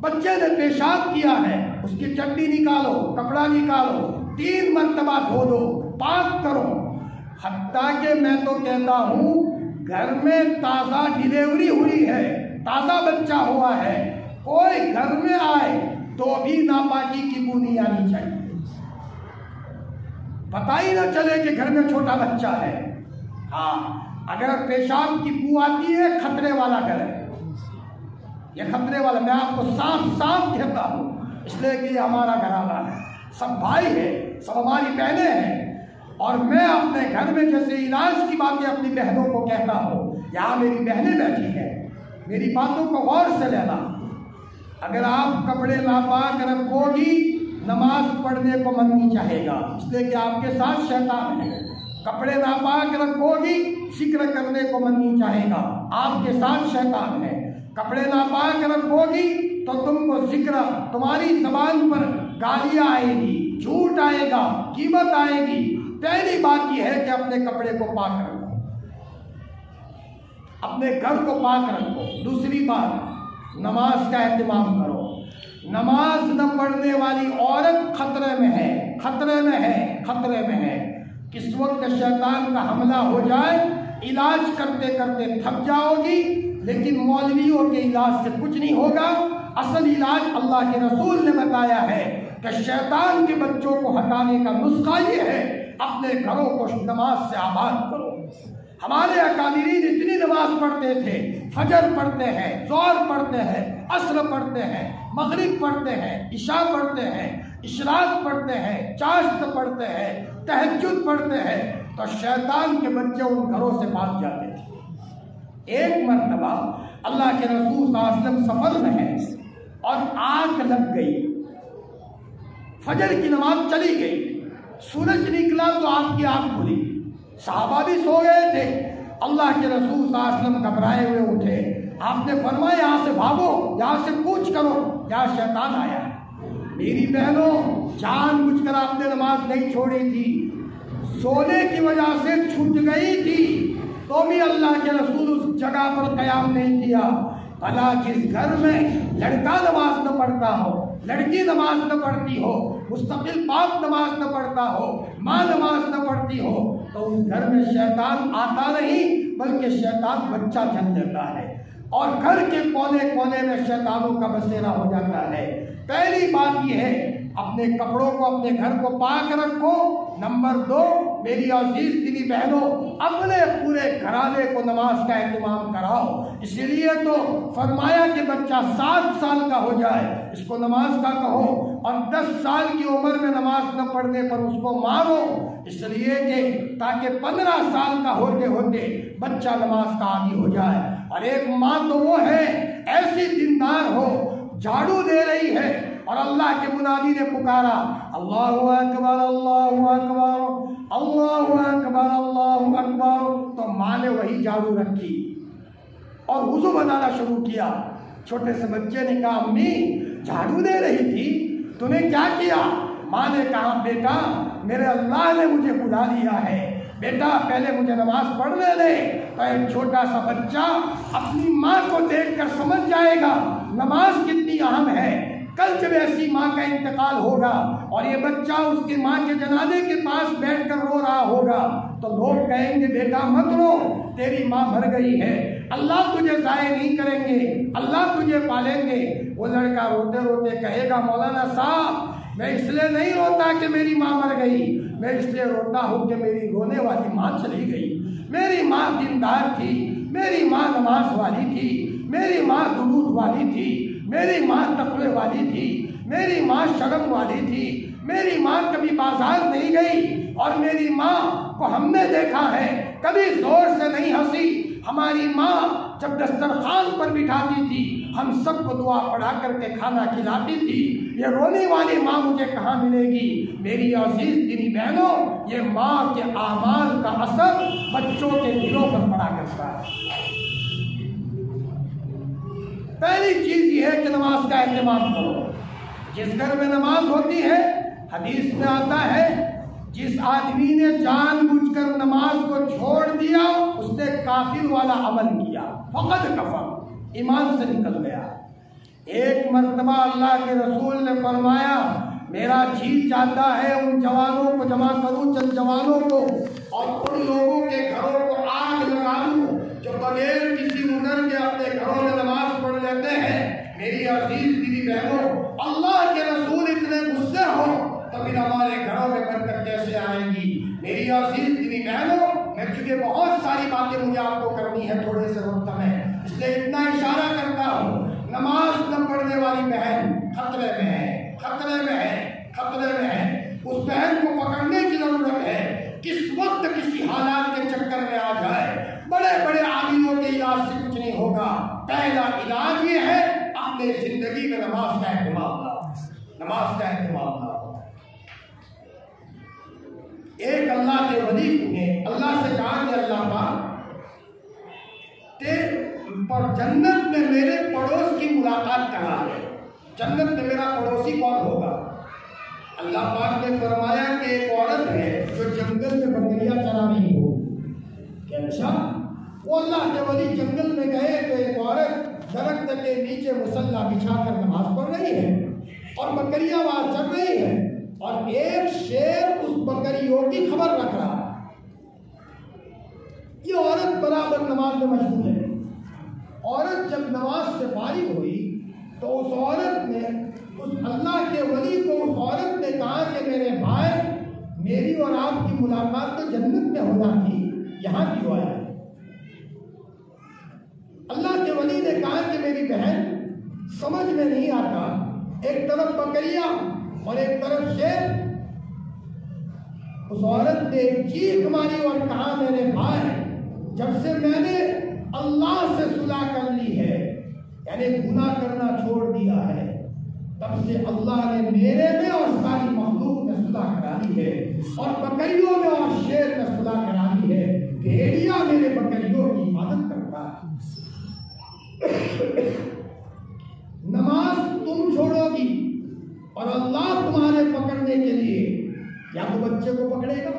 بچے نے پیشاب کیا ہے، اس کی چڈی نکالو، کپڑا نکالو، 3 مرتبہ دھو دو، پاک کرو۔ حتیٰ کہ میں تو کہتا ہوں گھر میں تازہ ڈیلیوری ہوئی ہے، تازہ بچہ ہوا ہے، کوئی گھر میں آئے تو بھی ناپاکی کی بو نہیں آنی چاہیے، پتہ ہی نہ چلے کہ گھر میں چھوٹا بچہ ہے۔ ہاں اگر پیشاب کی بو آتی ہے خطرے والا گھر ہے، یہ خطرے والا، میں آپ کو صاف صاف کہتا ہوں، اس لیے کہ یہ ہمارا گھرانہ ہے، سب بھائی ہیں، سب ہماری بہنیں ہیں، اور میں اپنے گھر میں جیسے علاج کی باتیں اپنی بہنوں کو کہتا ہوں، یہاں میری بہنیں بیٹھی ہیں، میری باتوں کو غور سے لینا۔ اگر آپ کپڑے ناپاک رکھو گی نماز پڑھنے کو من نہیں چاہے گا، اس لیے کہ آپ کے ساتھ شیطان ہے۔ کپڑے ناپاک رکھو گی ذکر کرنے کو من نہیں چاہے گا، آپ کے ساتھ شیطان ہے۔ کپڑے ناپاک رکھو گی تو تم کو ذکر، تمہاری زبان پر گالیاں آئے گی، جھوٹ آئے گا، غیبت آئے گی۔ پہلی بات یہ ہے کہ اپنے کپڑے کو پاک رکھو، اپنے گھر کو پاک رکھو۔ دوسری بات، نماز کا اہتمام کرو۔ نماز نہ پڑھنے والی عورت خطرے میں ہے، خطرے میں ہے، خطرے میں ہے۔ کس وقت شیطان کا حملہ ہو جائے، علاج کرتے کرتے تھک جاؤ گی، لیکن مولویوں کے علاج سے کچھ نہیں ہوگا۔ اصل علاج اللہ کے رسول نے بتایا ہے کہ شیطان کے بچوں کو ہٹانے کا نسخہ یہ ہے، اپنے گھروں کو نماز سے آباد کرو۔ ہمارے اکابرین اتنی نماز پڑھتے تھے، فجر پڑھتے ہیں، ظہر پڑھتے ہیں، عصر پڑھتے ہیں، مغرب پڑھتے ہیں، عشاء پڑھتے ہیں، اشراق پڑھتے ہیں، چاشت پڑھتے ہیں، تہجد پڑھتے ہیں، تو شیطان کے بچے ان گھروں سے بھاگ جاتے تھے۔ ایک مرتبہ اللہ کے رسول صلی اللہ علیہ وسلم سفر میں ہیں اور آنکھ لگ گئی، فجر کی نماز چلی گئی، سورج نکلا تو آپ کی آنکھ کھلی، صحابہ بھی سو گئے تھے۔ اللہ کے رسول صلی اللہ علیہ وسلم گھبرائے ہوئے اٹھے، آپ نے فرمایا یہاں سے بھاگو، یہاں سے کوچ کرو، یہاں شیطان آیا ہے۔ میری بہنوں، جان بوجھ کر آپ نے نماز نہیں چھوڑی تھی، سونے کی وجہ سے چھوٹ گئی تھی تو بھی اللہ کے رسول اس جگہ پر قیام نہیں کیا۔ بھلا جس گھر میں لڑکا نماز نہ پڑھتا ہو، لڑکی نماز نہ پڑھتی ہو، مستقل باپ نماز نہ پڑھتا ہو، ماں نماز نہ پڑھتی ہو، تو اس گھر میں شیطان آتا نہیں بلکہ شیطان بچہ جن دیتا ہے اور گھر کے کونے کونے میں شیطانوں کا بسیرا ہو جاتا ہے۔ پہلی بات یہ ہے اپنے کپڑوں کو، اپنے گھر کو پاک رکھو۔ نمبر 2، میری عزیز دینی بہنوں، اپنے پورے گھرانے کو نماز کا اہتمام کراؤ۔ اسی لیے تو فرمایا کہ بچہ 7 سال کا ہو جائے اس کو نماز کا کہو، اور 10 سال کی عمر میں نماز نہ پڑھنے پر اس کو مارو، اس لیے کہ تاکہ 15 سال کا ہوتے ہوتے بچہ نماز کا عادی ہو جائے۔ اور ایک ماں تو وہ ہے ایسی دیندار ہو، جھاڑو دے رہی ہے اور اللہ کے منادی نے پکارا اللہ اکبر اللہ اکبر اللہ اکبر اللہ اکبر، تو ماں نے وہی جھاڑو رکھی اور وضو بنانا شروع کیا۔ چھوٹے سے بچے نے کہا امی جھاڑو دے رہی تھی، تو نے کیا کیا؟ ماں نے کہا بیٹا میرے اللہ نے مجھے بلا لیا ہے، بیٹا پہلے مجھے نماز پڑھنے دے۔ تو ایک چھوٹا سا بچہ اپنی ماں کو دیکھ کر سمجھ جائے گا نماز کتنی اہم ہے۔ کل جب ایسی ماں کا انتقال ہوگا اور یہ بچہ اس کی ماں کے جنازے کے پاس بیٹھ کر رو رہا ہوگا تو لوگ کہیں گے بیٹا مت رو، تیری ماں مر گئی ہے، اللہ تجھے ضائع نہیں کریں گے، اللہ تجھے پالیں گے۔ وہ لڑکا روتے روتے کہے گا مولانا صاحب میں اس لیے نہیں روتا کہ میری ماں مر گئی، میں اس لیے روتا ہوں کہ میری رونے والی ماں چلی گئی۔ میری ماں دیندار تھی، میری ماں نماز والی تھی، میری ماں درود والی تھی، میری ماں تقوی والی تھی، میری ماں شرم والی تھی، میری ماں کبھی بازار نہیں گئی، اور میری ماں کو ہم نے دیکھا ہے کبھی زور سے نہیں ہنسی۔ ہماری ماں جب دسترخوان پر بٹھاتی تھی ہم سب کو دعا پڑھا کر کے کھانا کھلاتی تھی۔ یہ رونے والی ماں مجھے کہاں ملے گی؟ میری عزیز دینی بہنوں، یہ ماں کے اعمال کا اثر بچوں کے دلوں پر پڑا کرتا ہے۔ پہلی چیز یہ ہے کہ نماز کا اہتمام کرو۔ جس گھر میں نماز ہوتی ہے، حدیث میں آتا ہے جس آدمی نے جان بوجھ کر نماز کو چھوڑ دیا اس نے کافر والا عمل کیا، فقط کفر، ایمان سے نکل گیا۔ ایک مرتبہ اللہ کے رسول نے فرمایا میرا جی چاہتا ہے ان جوانوں کو جمع کروں، چند جوانوں کو، اور ان لوگوں کے گھروں کو آگ لگا دوں جو بغیر کسی عذر کے اپنے گھروں میں نماز پڑھ لیتے ہیں۔ میری عزیز دینی بہنوں، اللہ کے رسول اتنے غصے ہو تو پھر ہمارے گھروں میں برکت کیسے آئے گی؟ میری عزیز دینی بہنوں، میں چونکہ بہت ساری باتیں مجھے آپ کو کرنی ہے تھوڑے سے وقت میں، اس لیے اتنا اشارہ کرتا ہوں، نماز نہ پڑھنے والی بہن خطرے میں ہے، خطرے میں ہے، خطرے میں ہے۔ اس بہن کو پکڑنے کی ضرورت ہے، کس وقت کسی حالات کے چکر میں آ جائے۔ بڑے بڑے عالموں کے علاج سے کچھ نہیں ہوگا، پہلا علاج یہ ہے اپنے زندگی میں نماز کا اہتمام لاؤ، نماز کا اہتمام لاؤ۔ ایک اللہ کے ولی نے اللہ سے کہا کہ اللہ پاک پر جنت میں میرے پڑوس کی ملاقات کرا ہے، جنت میں میرا پڑوسی کون ہوگا؟ اللہ پاک نے فرمایا کہ ایک عورت ہے جو جنگل میں بکریاں چرا رہی ہو۔ کہ اچھا، وہ اللہ کے ولی جنگل میں گئے تو ایک عورت درخت کے نیچے مصلی بچھا کر نماز پڑھ رہی ہے اور بکریاں وہاں چر رہی ہیں، اور ایک شیر اس بکریوں کی خبر رکھ رہا ہے۔ یہ عورت برابر نماز میں مشغول ہے۔ عورت جب نماز سے فارغ ہوئی تو اس عورت نے اس اللہ کے ولی کو اس عورت نے کہا کہ میرے بھائی میری اور آپ کی ملاقات تو جنت میں ہونا تھی، یہاں کیوں آیا؟ اللہ کے ولی نے کہا کہ میری بہن سمجھ میں نہیں آتا، ایک طرف بکریاں اور ایک طرف شیر۔ اس عورت نے چیخ ماری اور کہا میرے بھائی جب سے میں نے اللہ سے صلح کر لی ہے، یعنی گناہ کرنا چھوڑ دیا ہے، تب سے اللہ نے میرے میں اور ساری مخلوق میں صلح کرا لی ہے، اور بکریوں میں اور شیر میں صلح کرا لی ہے۔ بھیڑیا میرے بکریوں کی حفاظت کرتا ہے۔ نماز تم چھوڑو گی اور اللہ تمہارے پکڑنے کے لیے یا تو بچے کو پکڑے گا،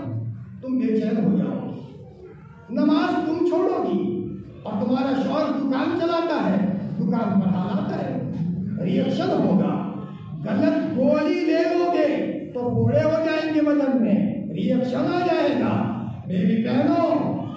تم بے چین ہو جاؤ گے۔ نماز تم چھوڑو گی اور تمہارا شوہر دکان چلاتا ہے، دکان پر حالات ہے، ریئیکشن ہوگا۔ غلط گولی لے لو گے تو بوڑھے ہو جائیں گے، بدن میں ریئیکشن آ جائے گا۔ میری بہنوں،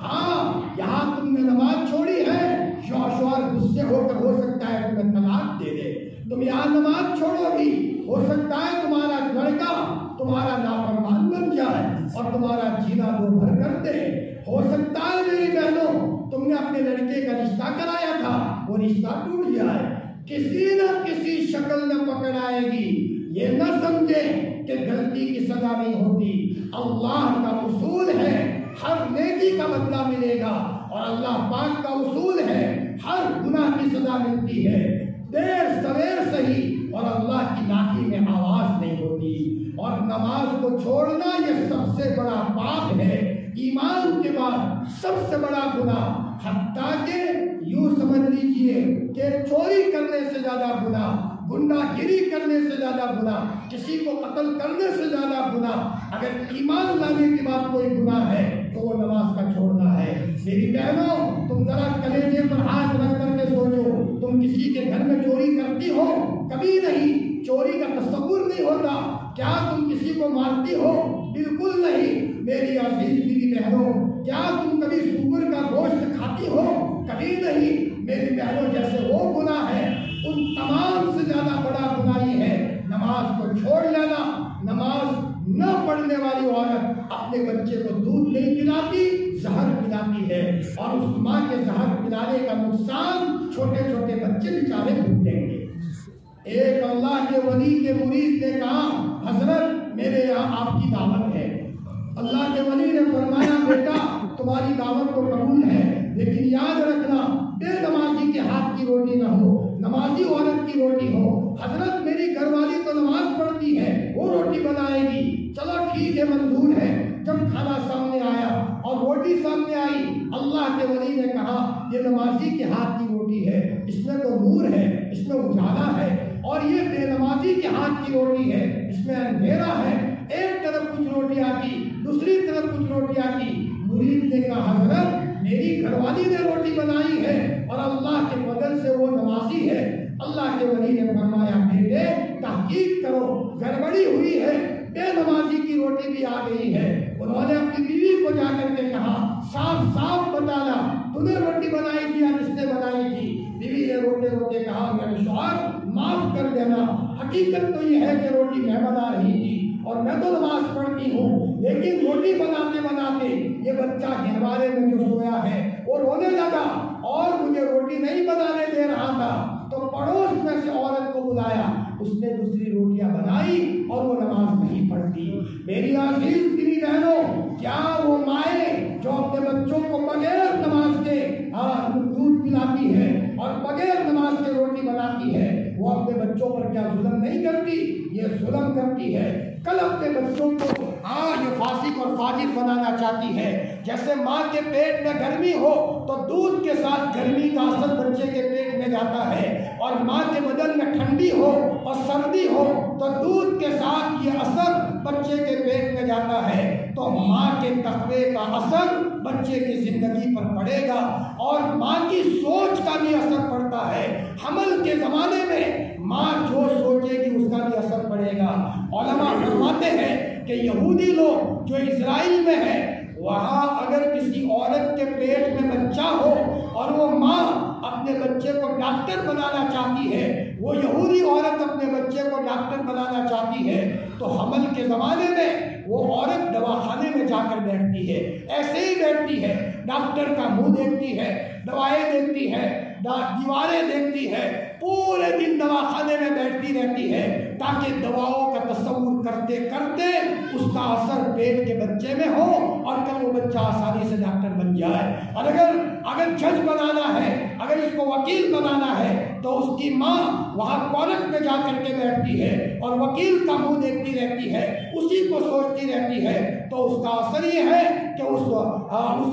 ہاں یہاں تم نے نماز چھوڑی ہے، شوہر غصے ہو کر ہو سکتا ہے تمہیں طلاق دے دے۔ تم یہاں نماز چھوڑو گی، ہو سکتا ہے تمہارا لڑکا تمہارا نافرمان بن جائے اور تمہارا جینا دو بھر کر دے۔ ہو سکتا ہے میری بہنوں تم نے اپنے لڑکے کا رشتہ کرایا تھا، وہ رشتہ ٹوٹ جائے، کسی نہ کسی شکل میں پکڑ آئے گی۔ یہ نہ سمجھے کہ غلطی کی سزا نہیں ہوتی، اللہ کا اصول ہے ہر نیکی کا بدلہ ملے گا، اور اللہ پاک کا اصول ہے ہر گناہ کی سزا ملتی ہے، دیر سویر صحیح، اور اللہ کی لاٹھی میں آواز نہیں ہوتی۔ اور نماز کو چھوڑنا یہ سب سے بڑا پاپ ہے، ایمان کے بعد سب سے بڑا گناہ، حتیٰ کہ یوں سمجھ لیجئے کہ چوری کرنے سے زیادہ گناہ، گنڈا گیری کرنے سے زیادہ گناہ، کسی کو قتل کرنے سے زیادہ گناہ، اگر ایمان لانے کے بعد کوئی گناہ ہے تو وہ نماز کا چھوڑنا ہے۔ میری بہنوں، تم ذرا کلیجے پر ہاتھ رکھ کر کے سوچو، تم کسی کے گھر میں چوری کرتی ہو؟ کبھی نہیں، چوری کا تصور نہیں ہوتا۔ کیا تم کسی کو مارتی ہو؟ بالکل نہیں۔ میری عزیز بیوی بہنوں، کیا تم کبھی سور کا گوشت کھاتی ہو؟ کبھی نہیں۔ میری بہنوں، جیسے وہ گناہ ہے ان تمام سے زیادہ بڑا گناہ یہ ہے نماز کو چھوڑ لینا۔ نماز نہ پڑھنے والی عورت اپنے بچے کو دودھ نہیں پلاتی، زہر پلاتی ہے، اور اس ماں کے زہر پلانے کا نقصان چھوٹے چھوٹے بچے بیچارے بھگتیں گے۔ ایک اللہ کے ولی کے مرید نے کہا، حضرت میرے یہاں آپ کی دعوت ہے۔ اللہ کے ولی نے فرمایا، بیٹا تمہاری دعوت تو قبول ہے، لیکن یاد رکھنا بے نمازی کے ہاتھ کی روٹی نہ ہو، نمازی عورت کی روٹی ہو۔ حضرت میری گھر والی تو نماز پڑھتی ہے، وہ روٹی بنائے گی۔ چلو ٹھیک ہے، منظور ہے۔ جب کھانا سامنے آیا اور روٹی سامنے آئی، اللہ کے ولی نے کہا، یہ نمازی کے ہاتھ کی روٹی ہے، اس میں تو نور ہے، اس میں اجالا ہے، اور یہ بے نمازی کے ہاتھ کی روٹی ہے، اس میں اندھیرا ہے۔ ایک طرف کچھ روٹیاں کی، دوسری طرف کچھ روٹیاں کی۔ مرید نے کہا، حضرت میری گھر والی نے روٹی بنائی ہے اور اللہ کے فضل سے وہ نمازی ہے۔ اللہ کے ولی نے فرمایا، بیٹے تحقیق کرو، گڑبڑی ہوئی ہے، بے نمازی کی روٹی بھی آ گئی ہے۔ انہوں نے اپنی بیوی کو جا کر کے کہا، صاف صاف بتانا تو نے روٹی بنائی تھی یا کس نے بنائی تھی؟ بیوی نے روتے روتے کہا، میرے شوہر معاف کر دینا، حقیقت تو یہ ہے کہ روٹی میں بنا رہی تھی اور میں تو نماز پڑھتی ہوں، لیکن روٹی بناتے بناتے یہ بچہ گہوارے میں جو سویا ہے وہ رونے لگا اور مجھے روٹی نہیں بنانے دے رہا تھا، تو پڑوس میں سے عورت کو بلایا، اس نے دوسری روٹیاں بنائی اور وہ نماز نہیں پڑھتی۔ میری عزیز بیوی بہنوں، کیا وہ مائیں جو اپنے بچوں کو بغیر نماز کے دودھ پلاتی ہے اور بغیر نماز کے روٹی بناتی ہے، وہ اپنے بچوں پر کیا ظلم نہیں کرتی؟ یہ ظلم کرتی ہے۔ کل اپنے بچوں کو یہ فاسق اور فاجر بنانا چاہتی ہے۔ جیسے ماں کے پیٹ میں گرمی ہو تو دودھ کے ساتھ گرمی کا اثر بچے کے پیٹ میں جاتا ہے، اور ماں کے بدن میں ٹھنڈی ہو اور سردی ہو تو دودھ کے ساتھ یہ اثر بچے کے پیٹ میں جاتا ہے۔ تو ماں کے تقوی کا اثر بچے کی زندگی پر پڑے گا، اور ماں کی سوچ کا بھی اثر پڑتا ہے۔ حمل کے زمانے میں ماں جو سوچے گی اس کا بھی اثر پڑے گا۔ علماء فرماتے ہیں کہ یہودی لوگ جو اسرائیل میں ہیں، وہاں اگر کسی عورت کے پیٹ میں بچہ ہو اور وہ ماں اپنے بچے کو ڈاکٹر بنانا چاہتی ہے، وہ یہودی عورت اپنے بچے کو ڈاکٹر بنانا چاہتی ہے، تو حمل کے زمانے میں وہ عورت دواخانے میں جا کر بیٹھتی ہے، ایسے ہی بیٹھتی ہے، ڈاکٹر کا منہ دیکھتی ہے، دوائیں دیکھتی ہے، دیواریں دیکھتی ہے، پورے دن دواخانے میں بیٹھتی رہتی ہے، تاکہ دواؤں کا تصور کرتے کرتے اس کا اثر پیٹ کے بچے میں ہو اور کل وہ بچہ آسانی سے ڈاکٹر بن جائے۔ اور اگر جج بنانا ہے، اگر اس کو وکیل بنانا ہے، تو اس کی ماں وہاں کورٹ میں جا کر کے بیٹھتی ہے اور وکیل کا منہ دیکھتی رہتی ہے، اسی کو سوچتی رہتی ہے، تو اس کا اثر یہ ہے کہ اس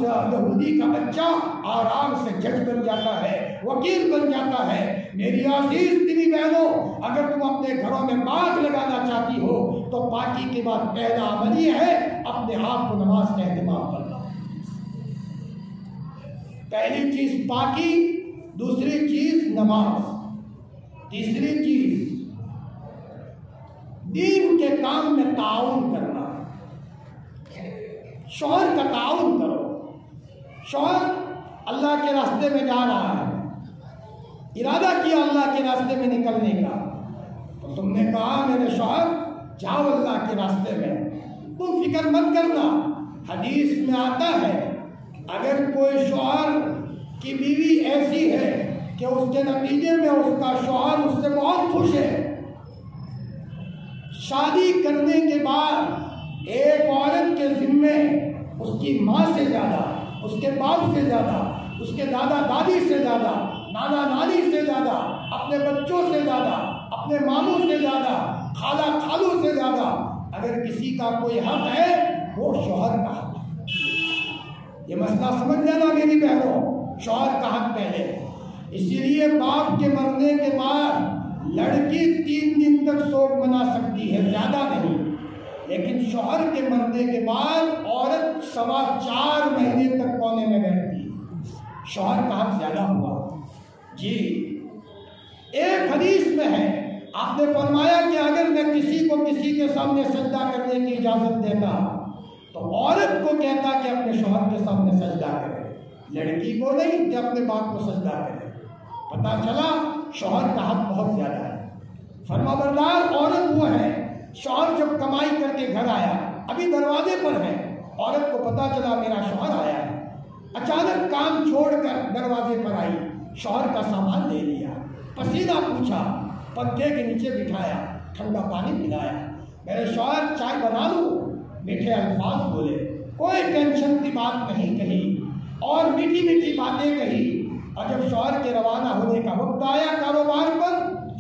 یہودی کا بچہ آرام سے جج بن جاتا ہے، وکیل بن جاتا ہے۔ میری عزیز بیوی بہنوں، اگر تم اپنے گھروں میں پاک لگانا چاہتی ہو تو پاکی کے بعد پہلا عمل یہ ہے اپنے آپ کو نماز کا اہتمام کرنا۔ پہلی چیز پاکی، دوسری چیز نماز، تیسری چیز دین کے کام میں تعاون کرنا، شوہر کا تعاون کرو۔ شوہر اللہ کے راستے میں جا رہا ہے، ارادہ کیا اللہ کے راستے میں نکلنے کا، تو تم نے کہا میرے شوہر جاؤ اللہ کے راستے میں، تم فکر مت کرنا۔ حدیث میں آتا ہے اگر کوئی شوہر کی بیوی ایسی ہے کہ اس کے نتیجے میں اس کا شوہر اس سے بہت خوش ہے، شادی کرنے کے بعد ایک عورت کے ذمے اس کی ماں سے زیادہ، اس کے باپ سے زیادہ، اس کے دادا دادی سے زیادہ، نانا نانی سے زیادہ، اپنے بچوں سے زیادہ، اپنے ماموں سے زیادہ، خالہ خالو سے زیادہ اگر کسی کا کوئی حق ہے وہ شوہر کا حق ہے۔ یہ مسئلہ سمجھ لینا میری بہنوں، شوہر کا حق پہلے۔ اسی لیے باپ کے مرنے کے بعد لڑکی 3 دن تک سوگ منا سکتی ہے، زیادہ نہیں، لیکن شوہر کے مرنے کے بعد عورت 4.25 مہینے تک کونے میں بیٹھتی ہے۔ شوہر کا حق زیادہ ہوا۔ جی ایک حدیث میں ہے آپ نے فرمایا کہ اگر میں کسی کو کسی کے سامنے سجدہ کرنے کی اجازت دیتا تو عورت کو کہتا کہ اپنے شوہر کے سامنے سجدہ کرے، لڑکی کو نہیں کہ اپنے باپ کو سجدہ کرے۔ پتہ چلا شوہر کا حق بہت زیادہ ہے۔ فرما بردار عورت وہ ہے، شوہر جب کمائی کر کے گھر آیا، ابھی دروازے پر ہے، عورت کو پتہ چلا میرا شوہر آیا ہے، اچانک کام چھوڑ کر دروازے پر آئی، شوہر کا سامان لے لیا، پسینہ پوچھا، پنکھے کے نیچے بٹھایا، ٹھنڈا پانی پلایا، میرے شوہر چائے بنا لوں، میٹھے الفاظ بولے، کوئی ٹینشن کی بات نہیں کہی اور میٹھی میٹھی باتیں کہی۔ اور جب شوہر کے روانہ ہونے کا وقت آیا کاروبار پر،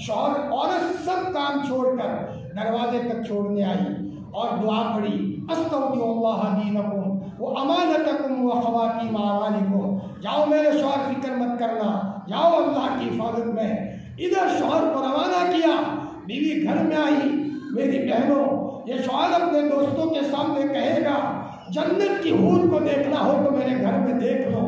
شوہر عورت سب کام چھوڑ کر دروازے تک چھوڑنے آئی اور دعا پڑھی، استودع اللہ دینکم و امانتکم و خواتیم اعمالکم، جاؤ میرے شوہر فکر مت کرنا، جاؤ اللہ کی حفاظت میں۔ ادھر شوہر کو روانہ کیا، بیوی گھر میں آئی۔ میری بہنوں یہ شوہر اپنے دوستوں کے سامنے کہے گا جنت کی حور کو دیکھنا ہو تو میرے گھر میں دیکھ لو،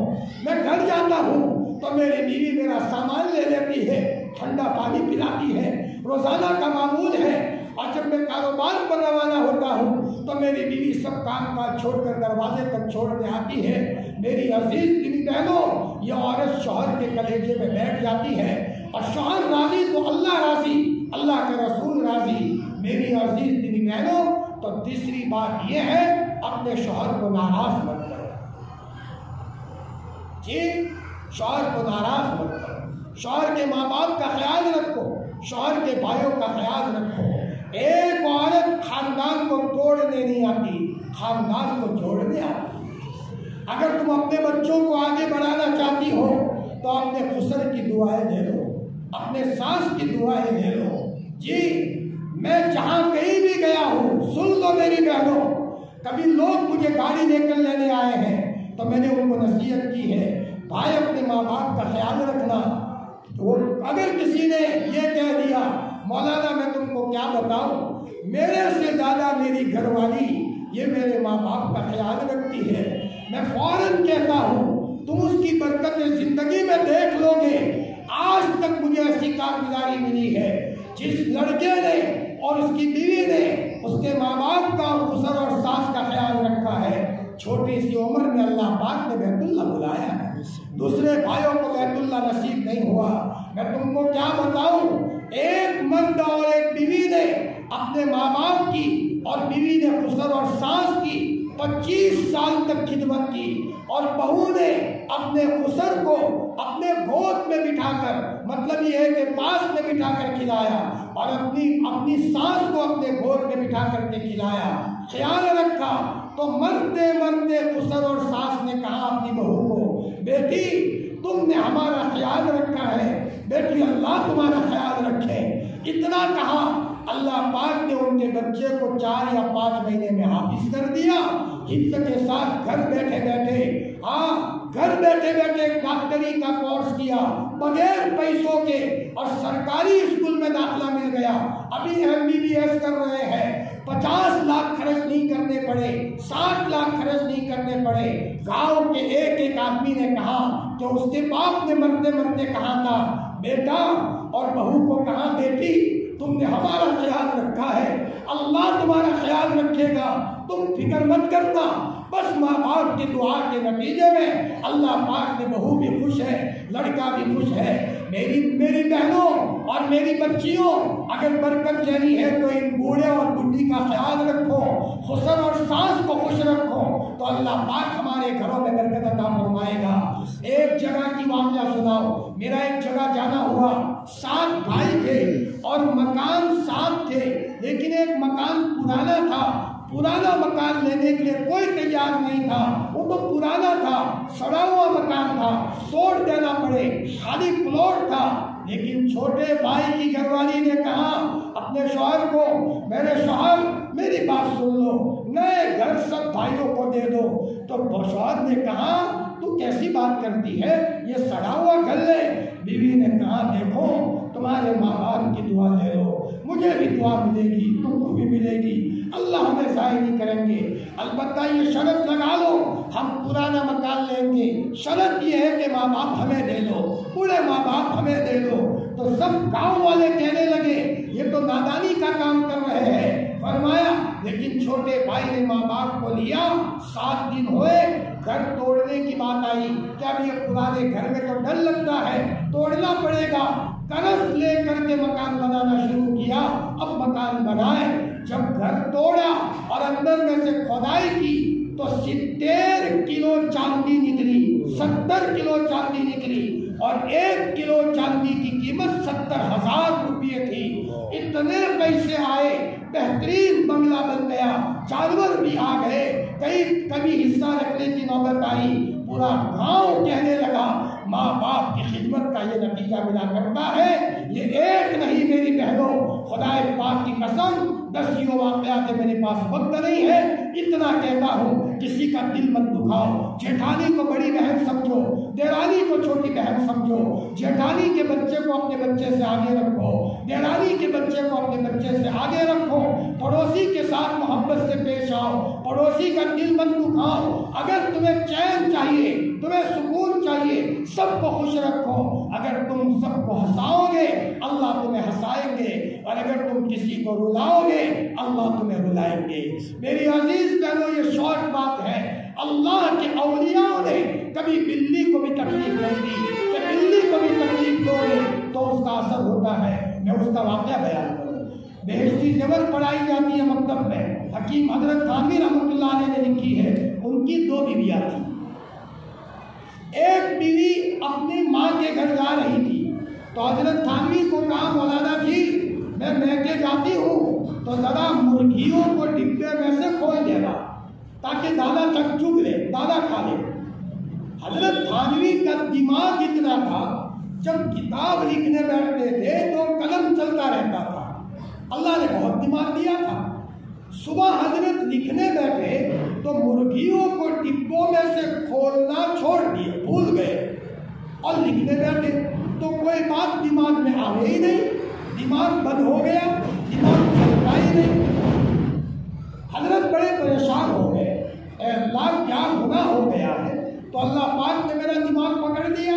میں گھر جاتا ہوں تو میری بیوی میرا سامان لے لیتی ہے، ٹھنڈا پانی پلاتی ہے، روزانہ کا معمول ہے، اور جب میں کاروبار پر روانہ ہوتا ہوں تو میری بیوی سب کام کاج چھوڑ کر دروازے تک چھوڑنے آتی ہے۔ میری عزیز دینی بہنوں یہ عورت شوہر کے کلیجے میں بیٹھ جاتی ہے، اور شوہر راضی تو اللہ راضی، اللہ کے رسول راضی۔ میری عزیز دینی بہنوں تو تیسری بات یہ ہے اپنے شوہر کو ناراض مت کرو۔ جی شوہر کو ناراض مت کرو، شوہر کے ماں باپ کا خیال رکھو، شوہر کے بھائیوں کا خیال رکھو۔ ایک عورت خاندان کو توڑنے نہیں آتی، خاندان کو جوڑنے آتی۔ اگر تم اپنے بچوں کو آگے بڑھانا چاہتی ہو تو اپنے خسر کی دعائیں لے لو، اپنے ساس کی دعائیں لے لو۔ جی میں جہاں کہیں بھی گیا ہوں، سن لو میری بہنوں، کبھی لوگ مجھے گاڑی لے کر لینے آئے ہیں تو میں نے ان کو نصیحت کی ہے، بھائی اپنے ماں باپ کا خیال رکھنا۔ اگر کسی نے یہ کہہ دیا مولانا میں تم کو کیا بتاؤں، میرے سے زیادہ میری گھر والی یہ میرے ماں باپ کا خیال رکھتی ہے، میں فوراً کہتا ہوں تم اس کی برکت زندگی میں دیکھ لو گے۔ آج تک مجھے ایسی کارگزاری ملی ہے جس لڑکے نے اور اس کی بیوی نے اس کے ماں باپ کا اور خسر اور ساس کا خیال رکھا ہے، چھوٹی سی عمر میں اللہ پاک نے بیت اللہ بلایا ہے، دوسرے بھائیوں کو بیت اللہ نصیب نہیں ہوا۔ میں تم کو کیا بتاؤں، ایک مرد اور ایک بیوی نے اپنے ماں باپ کی اور بیوی نے خسر اور ساس کی 25 سال تک خدمت کی، اور بہو نے اپنے خسر کو اپنے گود میں بٹھا کر، مطلب یہ ہے کہ پاس میں بٹھا کر کھلایا، اور اپنی ساس کو اپنے گود میں بٹھا کر کے کھلایا، خیال رکھا۔ تو مرتے مرتے خسر اور ساس نے کہا اپنی بہو کو، بیٹی تم نے ہمارا خیال رکھا ہے، بیٹی اللہ تمہارا خیال رکھے۔ اتنا کہا، اللہ پاک نے ان کے بچے کو 4 یا 5 مہینے میں حافظ کر دیا، حفظ کے ساتھ گھر بیٹھے بیٹھے ڈاکٹری کا کورس کیا بغیر پیسوں کے، اور سرکاری اسکول میں داخلہ مل گیا، ابھی MBBS کر رہے ہیں۔ 50 لاکھ خرچ نہیں کرنے پڑے، 60 لاکھ خرچ نہیں کرنے پڑے۔ گاؤں کے ایک آدمی نے کہا کہ اس کے باپ نے مرتے مرتے کہا تھا، بیٹا اور بہو کو کہا، بیٹی تم نے ہمارا خیال رکھا ہے، اللہ تمہارا خیال رکھے گا، تم فکر مت کرنا۔ بس ماں باپ کی دعا کے نتیجے میں اللہ پاک نے بہو بھی خوش ہے، لڑکا بھی خوش ہے۔ میری بہنوں اور میری بچیوں، اگر برکت لینی ہے تو ان بوڑھے اور بڈھی کا خیال رکھو، حسن اور ساس کو خوش رکھو، تو اللہ پاک ہمارے گھروں میں برکت عطا فرمائے گا۔ ایک جگہ کی واقعہ سناؤ، میرا ایک جگہ جانا ہوا، 7 بھائی تھے اور مکان 7 تھے، لیکن ایک مکان پرانا تھا۔ پرانا مکان لینے کے لیے کوئی تیار نہیں تھا، وہ تو پرانا تھا، سڑا ہوا مکان تھا، توڑ دینا پڑے، خالی پلاٹ تھا۔ لیکن چھوٹے بھائی کی گھر والی نے کہا اپنے شوہر کو، میرے شوہر میری بات سن لو، نئے گھر سب بھائیوں کو دے دو۔ تو شوہر نے کہا تو کیسی بات کرتی ہے، یہ سڑا ہوا گھر لے۔ بیوی نے کہا دیکھو تمہارے ماں باپ کی دعا لے لو، مجھے بھی دعا ملے گی، تم کو بھی ملے گی، اللہ ہمیں ضائع نہیں کریں گے۔ البتہ یہ شرط لگا لو ہم پرانا مکان لیں گے، شرط یہ ہے کہ ماں باپ ہمیں دے دو، بوڑھے ماں باپ ہمیں دے دو۔ تو سب گاؤں والے کہنے لگے یہ تو نادانی کا کام کر رہے ہیں۔ فرمایا لیکن چھوٹے بھائی نے ماں باپ کو لیا، 7 دن ہوئے، گھر توڑنے کی بات آئی کہ اب یہ پرانے گھر میں تو ڈر لگتا ہے، توڑنا پڑے گا۔ قرض لے کر کے مکان بنانا شروع کیا۔ اب مکان بنائے، جب گھر توڑا اور اندر میں سے کھدائی کی تو 70 کلو چاندی نکلی، 70 کلو چاندی نکلی، اور 1 کلو چاندی کی قیمت 70,000 روپے تھی۔ اتنے پیسے آئے، بہترین بنگلہ بن گیا، جانور بھی آ گئے، کبھی حصہ رکھنے کی نوبت آئی۔ پورا گاؤں کہنے لگا ماں باپ کی خدمت کا یہ نتیجہ ملا کرتا ہے۔ یہ ایک نہیں میری بہنوں، خدا پاک کی قسم 10 واقعات میرے پاس وقت نہیں ہے، اتنا کہتا ہوں کسی کا دل مت دکھاؤ۔ جیٹھانی کو بڑی بہن سمجھو، دیرانی کو چھوٹی بہن سمجھو، جیٹھانی کے بچے کو اپنے بچے سے آگے رکھو، دیرانی کے بچے کو اپنے بچے سے آگے رکھو، پڑوسی کے ساتھ محبت سے پیش آؤ، پڑوسی کا دل مت دکھاؤ۔ اگر تمہیں چین چاہیے، تمہیں سکون چاہیے، سب کو خوش رکھو۔ اگر تم سب کو ہنساؤ گے اللہ تمہیں ہنسائیں گے، اور اگر تم کسی کو رلاؤ گے اللہ تمہیں رلائیں گے۔ میری عزیز بہنوں، یہ شارٹ بات ہے، اللہ کے اولیاء نے کبھی بلی کو بھی تکلیف نہیں دی کہ بلی کو بھی تکلیف دو گے تو اس کا اثر ہوتا ہے۔ میں اس کا واقعہ بیان کروں۔ بہشتی زیور پڑھائی جاتی ہے مکتب میں، حکیم حضرت تھانوی رحمۃ اللہ علیہ نے لکھی ہے، ان کی 2 بیویاں تھیں۔ ایک بیوی اپنی ماں کے گھر جا رہی تھی تو حضرت تھانوی کو کہا مولانا جی میں میکے جاتی ہوں تو ذرا مرغیوں کو ڈبے میں سے کھول دینا تاکہ دادا تک چگ لے، دادا کھا لے۔ حضرت تھانوی کا دماغ اتنا تھا، جب کتاب لکھنے بیٹھتے تھے تو قلم چلتا رہتا تھا، اللہ نے بہت دماغ دیا تھا۔ صبح حضرت لکھنے بیٹھے تو مرغیوں کو ڈبوں میں سے کھولنا چھوڑ دیے، بھول گئے، اور لکھنے بیٹھے تو کوئی بات دماغ میں آ گئی نہیں، دماغ بند ہو گیا، دماغ چلتا ہی نہیں۔ حضرت بڑے پریشان ہو گئے، اے اللہ کیا گناہ ہو گیا ہے؟ تو اللہ پاک نے میرا دماغ پکڑ دیا۔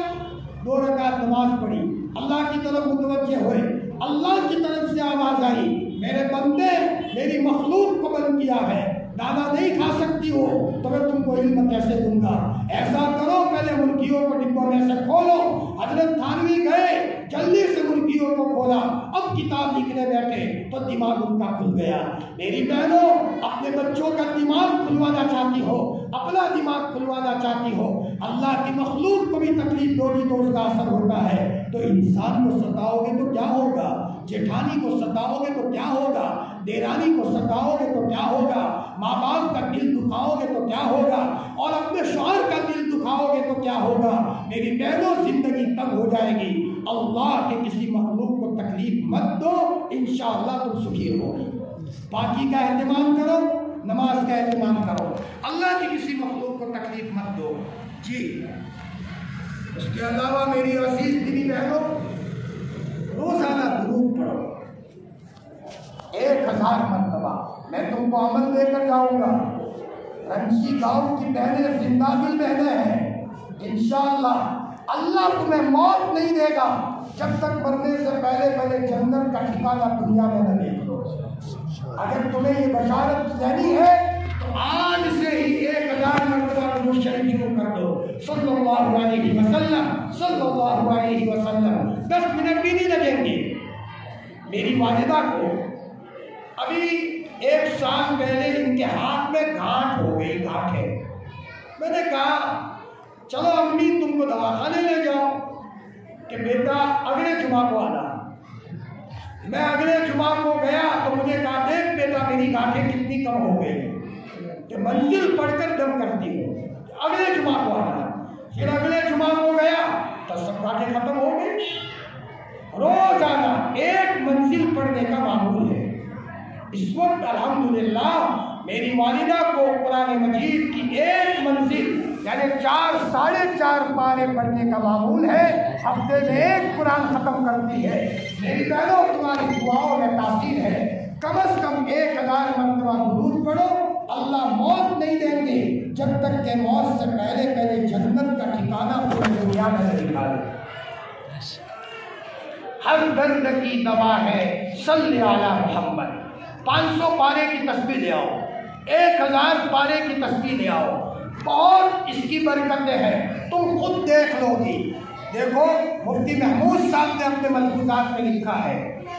2 رکعت نماز پڑھی، اللہ کی طرف متوجہ ہوئے، اللہ کی طرف سے آواز آئی، میرے بندے میری مخلوق کو بند کیا ہے، دادا نہیں کھا سکتی ہو تو میں تم کو علم کیسے دوں گا؟ ایسا کرو پہلے مرغیوں کو ڈبوں میں سے کھولو۔ حضرت تھانوی گئے، جلدی سے مرغیوں کو کھولا، اب کتاب لکھنے بیٹھے تو دماغ ان کا کھل گیا۔ میری بہنوں، اپنے بچوں کا دماغ کھلوانا چاہتی ہو، اپنا دماغ کھلوانا چاہتی ہو، اللہ کی مخلوق کو بھی تکلیف دو گی تو اس کا اثر ہوتا ہے۔ تو انسان کو ستاؤ گے تو کیا ہوگا، جیٹھانی کو ستاؤ گے تو کیا ہوگا، دیرانی کو ستاؤ گے تو کیا ہوگا، ماں باپ کا دل دکھاؤ گے تو کیا ہوگا، اور اپنے شوہر کا دل دکھاؤ گے تو کیا ہوگا۔ میری بہنوں، زندگی تب ہو جائے گی۔ اللہ کے کسی مخلوق کو تکلیف مت دو، انشاءاللہ تم سکھی ہوگی۔ پاکی کا اہتمام کرو، نماز کا اہتمام کرو، اللہ کی کسی مخلوق کو تکلیف مت دو۔ جی اس کے علاوہ میری عزیز بیوی بہنوں، روزانہ درود پڑھو 1000 مرتبہ، میں تم کو عمل دے کر جاؤں گا. رنجی گاؤں کی بہنیں زندہ دل بہنیں ہیں. انشاءاللہ اللہ تمہیں موت نہیں دے گا جب تک مرنے سے پہلے جنت کا ٹھکانہ دنیا میں نہ دیکھ لو. اگر تمہیں یہ بشارت دینی ہے تو آج سے ہی 1000 مرتبہ درود شریف شروع کر دو. صلی اللہ علیہ وسلم صلی اللہ علیہ وسلم. 10 منٹ بھی نہیں لگیں گے. میری والدہ کو ابھی 1 سال پہلے ان کے ہاتھ میں گھاٹ ہو گئی. گھاٹ ہے. میں نے کہا چلو امی تم کو دواخانے لے جاؤ کہ بیٹا اگلے جمعہ کو آنا. میں اگلے جمعہ کو گیا تو مجھے کہا دیکھ بیٹا میری گاٹھیں کتنی کم ہو گئی کہ منزل پڑھ کر دم کرتی ہوں. اگلے جمعہ کو آنا. پھر اگلے جمعہ کو گیا تو سب گاٹھیں ختم ہو گئی. روزانہ 1 منزل پڑھنے کا معمول ہے. اس وقت الحمدللہ میری والدہ کو قرآن مجید کی 1 منزل یعنی 4 ساڑھے 4 پارے پڑھنے کا معمول ہے. ہفتے میں 1 قرآن ختم کرتی ہے. میری بہنوں تمہاری دعاؤں میں تاثیر ہے. کم از کم 1000 مرتبہ درود پڑھو. اللہ موت نہیں دیں گے جب تک کہ موت سے پہلے جنت کا ٹھکانہ پوری دنیا میں نہیں دکھائے. ہر درد کی دوا ہے صلی علی محمد. 500 پارے کی تسبیح لے آؤ. 1000 پارے کی تسبیح لے آؤ. بہت اس کی برکتیں ہیں. تم خود دیکھ لو گی. دیکھو مفتی محمود صاحب نے اپنے ملفوظات میں لکھا ہے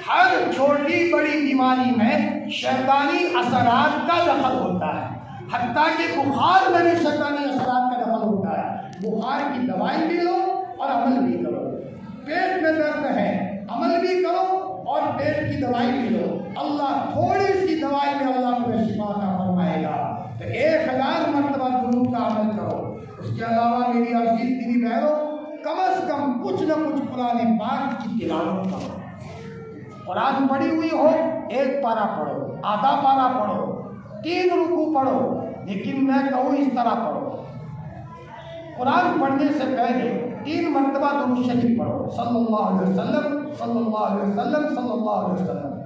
ہر چھوٹی بڑی بیماری میں شیطانی اثرات کا دخل ہوتا ہے. حتیٰ کہ بخار میں بھی شیطانی اثرات کا دخل ہوتا ہے. بخار کی دوائی بھی لو اور عمل بھی کرو. پیٹ میں درد ہے عمل بھی کرو اور پیٹ کی دوائی بھی لو. اللہ تھوڑی سی دوائی میں اللہ تمہیں شفا عطا فرمائے گا. تو 1000 مرتبہ درود کا عمل کرو. اس کے علاوہ میری عزیز دینی بہنوں کم از کم کچھ نہ کچھ قرآن پاک کی تلاوت کرو. قرآن پڑھی ہوئی ہو 1 پارہ پڑھو, آدھا پارہ پڑھو, 3 رکوع پڑھو. لیکن میں کہوں اس طرح پڑھو. قرآن پڑھنے سے پہلے 3 مرتبہ درود شریف پڑھو. صلی اللہ علیہ وسلم صلی اللہ علیہ وسلم صلی اللہ علیہ وسلم.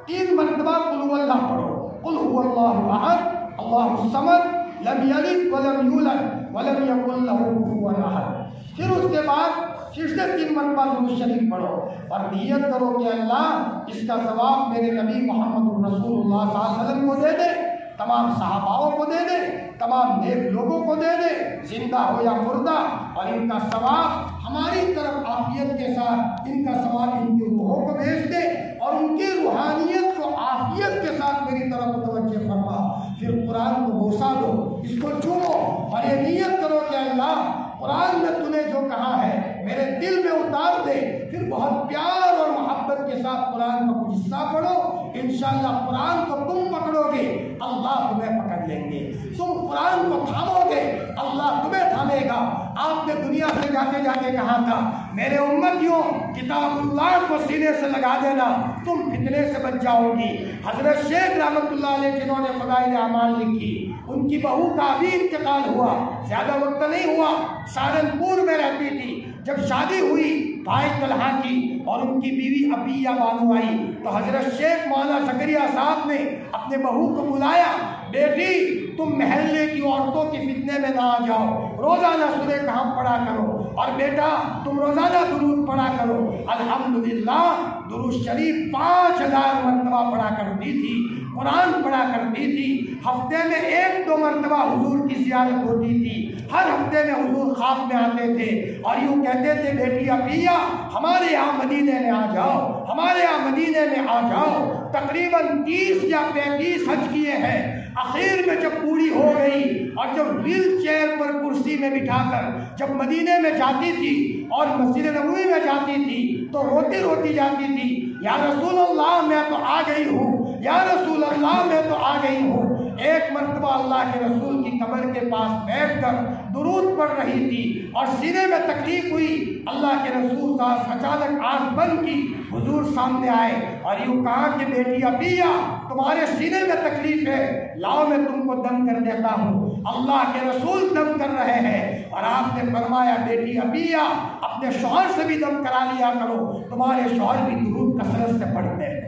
3 مرتبہ قل هو اللہ پڑھو. قل هو اللہ احد اللہ الصمد لم یلد ولم یولد ولم یکن له کفوا احد. پھر اس کے بعد پھر سے 3 مرتبہ درود شریف پڑھو اور نیت کرو کہ اللہ اس کا ثواب میرے نبی محمد رسول اللہ صلی اللہ علیہ وسلم کو دے دے, تمام صحاباؤں کو دے دے, تمام نیک لوگوں کو دے دے, زندہ ہو یا مردہ. اور ان کا ثواب ہماری طرف عافیت کے ساتھ ان کا ثواب ان کی روحوں کو بھیج دے اور ان کی روحانیت کو عافیت کے ساتھ میری طرف متوجہ فرما. پھر قرآن کو بوسا دو, اس کو چومو اور یہ نیت کرو کہ اللہ قرآن میں تو نے جو کہا ہے میرے دل میں اتار دے. پھر بہت پیار اور محبت کے ساتھ قرآن کا کچھ حصہ پڑھو. انشاءاللہ قرآن کو تم پکڑو گے اللہ تمہیں پکڑ لیں گے. تم قرآن کو تھامو گے اللہ تمہیں تھامے گا. آپ نے دنیا سے جاتے کہا تھا میرے امتیوں کتاب اللہ کو سینے سے لگا دینا تم فتنے سے بچ جاؤ گی. حضرت شیخ رحمۃ اللہ علیہ جنہوں نے فضائل اعمال لکھی ان کی بہو کا ابھی انتقال ہوا, زیادہ وقت نہیں ہوا, سہارنپور میں رہتی تھی. جب شادی ہوئی بھائی طلحہ کی اور ان کی بیوی عبیہ بانو آئی تو حضرت شیخ مولانا زکریا صاحب نے اپنے بہو کو بلایا. بیٹی تم محلے کی عورتوں کی فتنے میں نہ آ جاؤ, روزانہ سورہ کہف پڑھا کرو, اور بیٹا تم روزانہ درود پڑھا کرو. الحمدللہ درود شریف 5000 مرتبہ پڑھا کرتی تھی, قرآن پڑھا کرتی تھی. ہفتے میں 1-2 مرتبہ حضور کی زیارت ہوتی تھی. ہر ہفتے میں حضور خواب میں آتے تھے اور یوں کہتے تھے بیٹی عبیہ ہمارے یہاں مدینے میں آ جاؤ, ہمارے یہاں مدینے میں آ جاؤ. تقریباً 30 یا 35 حج کیے ہیں. آخر میں جب پوری ہو گئی اور جب ویل چیئر پر کرسی میں بٹھا کر جب مدینے میں جاتی تھی اور مسجد نبوی میں جاتی تھی تو روتی روتی جاتی تھی, یا رسول اللہ میں تو آ گئی ہوں, یا رسول اللہ میں تو آ گئی ہوں. ایک مرتبہ اللہ کے رسول کی قبر کے پاس بیٹھ کر درود پڑھ رہی تھی اور سینے میں تکلیف ہوئی. اللہ کے رسول صاحب اچانک آنکھ بند کی, حضور سامنے آئے اور یوں کہا کہ بیٹی عبیہ تمہارے سینے میں تکلیف ہے, لاؤ میں تم کو دم کر دیتا ہوں. اللہ کے رسول دم کر رہے ہیں اور آپ نے فرمایا بیٹی عبیہ اپنے شوہر سے بھی دم کرا لیا کرو, تمہارے شوہر بھی درود کثرت سے پڑھتے ہیں.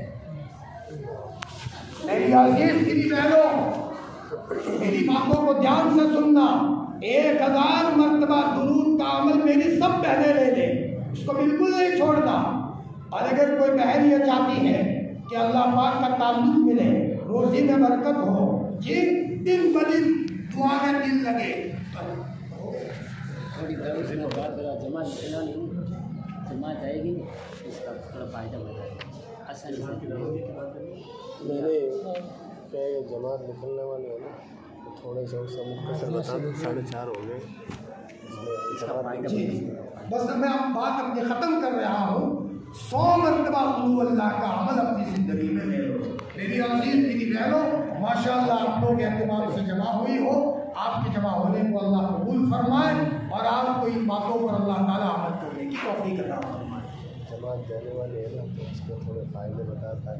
میری عزیز کی بہنوں، میری باتوں کو دھیان سے سننا. 1000 مرتبہ درود کا عمل میری سب بہنیں لے لیں، اس کو بالکل نہیں چھوڑنا. اور اگر کوئی بہن یہ چاہتی ہے کہ اللہ پاک کا تعلق ملے، روزی میں برکت ہو، دن بدن دعا میں دل لگے، جماعت آئے گی اس کا تھوڑا فائدہ بتائے آسانی سے. میرے کیا جماعت نکلنے والے ہیں نا، تھوڑے سے اس کا مختصر بتا دوں. 4:30 ہو گئے. جی بس میں بات اپنی ختم کر رہا ہوں. 100 مرتبہ قلو اللہ کا عمل اپنی زندگی میں لے لو. میری عزیز کی بہنوں، ماشاء اللہ آپ لوگ اعتماد سے جمع ہوئی ہو. آپ کے جمع ہونے کو اللہ قبول فرمائے اور آپ کو ان باتوں پر اللہ تعالیٰ عمل کرنے کی توفیق عطا فرمائے. جماعت جانے والے ہیں نا، تو اس کو تھوڑے فائدے بتاتا ہے.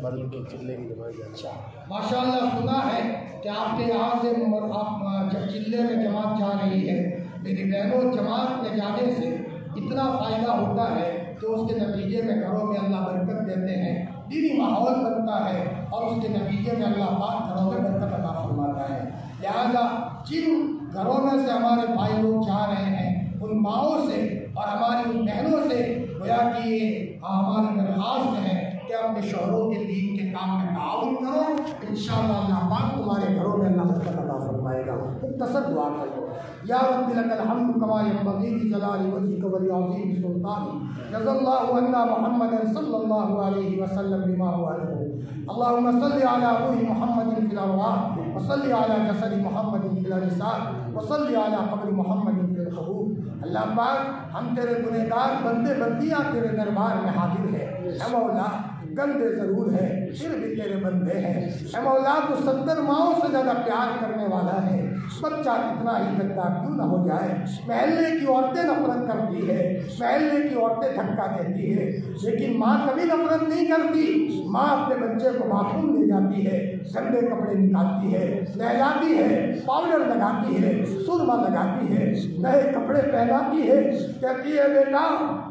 مرد کے چلے کی جماعت جانا. ماشاء اللہ سنا ہے کہ آپ کے یہاں سے آپ جب چلے میں جماعت جا رہی ہے. میری بہنوں، جماعت میں جانے سے اتنا فائدہ ہوتا ہے کہ اس کے نتیجے میں گھروں میں اللہ برکت دیتے ہیں، دینی ماحول بنتا ہے اور اس کے نتیجے میں اللہ پاک گھروں میں برکت عطا فرماتا ہے. لہذا جن گھروں میں سے ہمارے بھائی لوگ جا رہے ہیں، ان ماؤں سے اور ہماری ان بہنوں سے گویا کہ یہ ہماری درخواست ہے کہ اپنے شوہروں کے دین کے کام میں تعاون کرو. انشاءاللہ اللہ پاک تمہارے گھروں میں اللہ برکت عطا فرمائے گا. مختصر دعا کرو. یا رب لک الحمد کما ینبغی لجلال وجهک ولعظیم سلطانک. جزا اللہ عنا محمد صلی اللہ علیہ وسلم بما هو اهل. اللهم صل على روح محمد في الارواح وصل على جسد محمد في الاجساد وصل على قبر محمد في القبور. اللہ پاک، ہم تیرے گنہگار بندے بندیاں تیرے دربار میں حاضر ہیں. اے مولا، گندے ضرور ہے، پھر بھی تیرے بندے ہیں. اے مولا، تو 70 ماؤں سے زیادہ پیار کرنے والا ہے. بچہ کتنا ہی گندا کیوں نہ ہو جائے، محلے کی عورتیں نفرت کرتی ہے، محلے کی عورتیں دھکا دیتی ہے، لیکن ماں کبھی نفرت نہیں کرتی. ماں اپنے بچے کو باتھ روم لے جاتی ہے، گندے کپڑے نکالتی ہے، نہلاتی ہے، پاؤڈر لگاتی ہے، سرما لگاتی ہے، نئے کپڑے پہناتی ہے، کہتی ہے بیٹا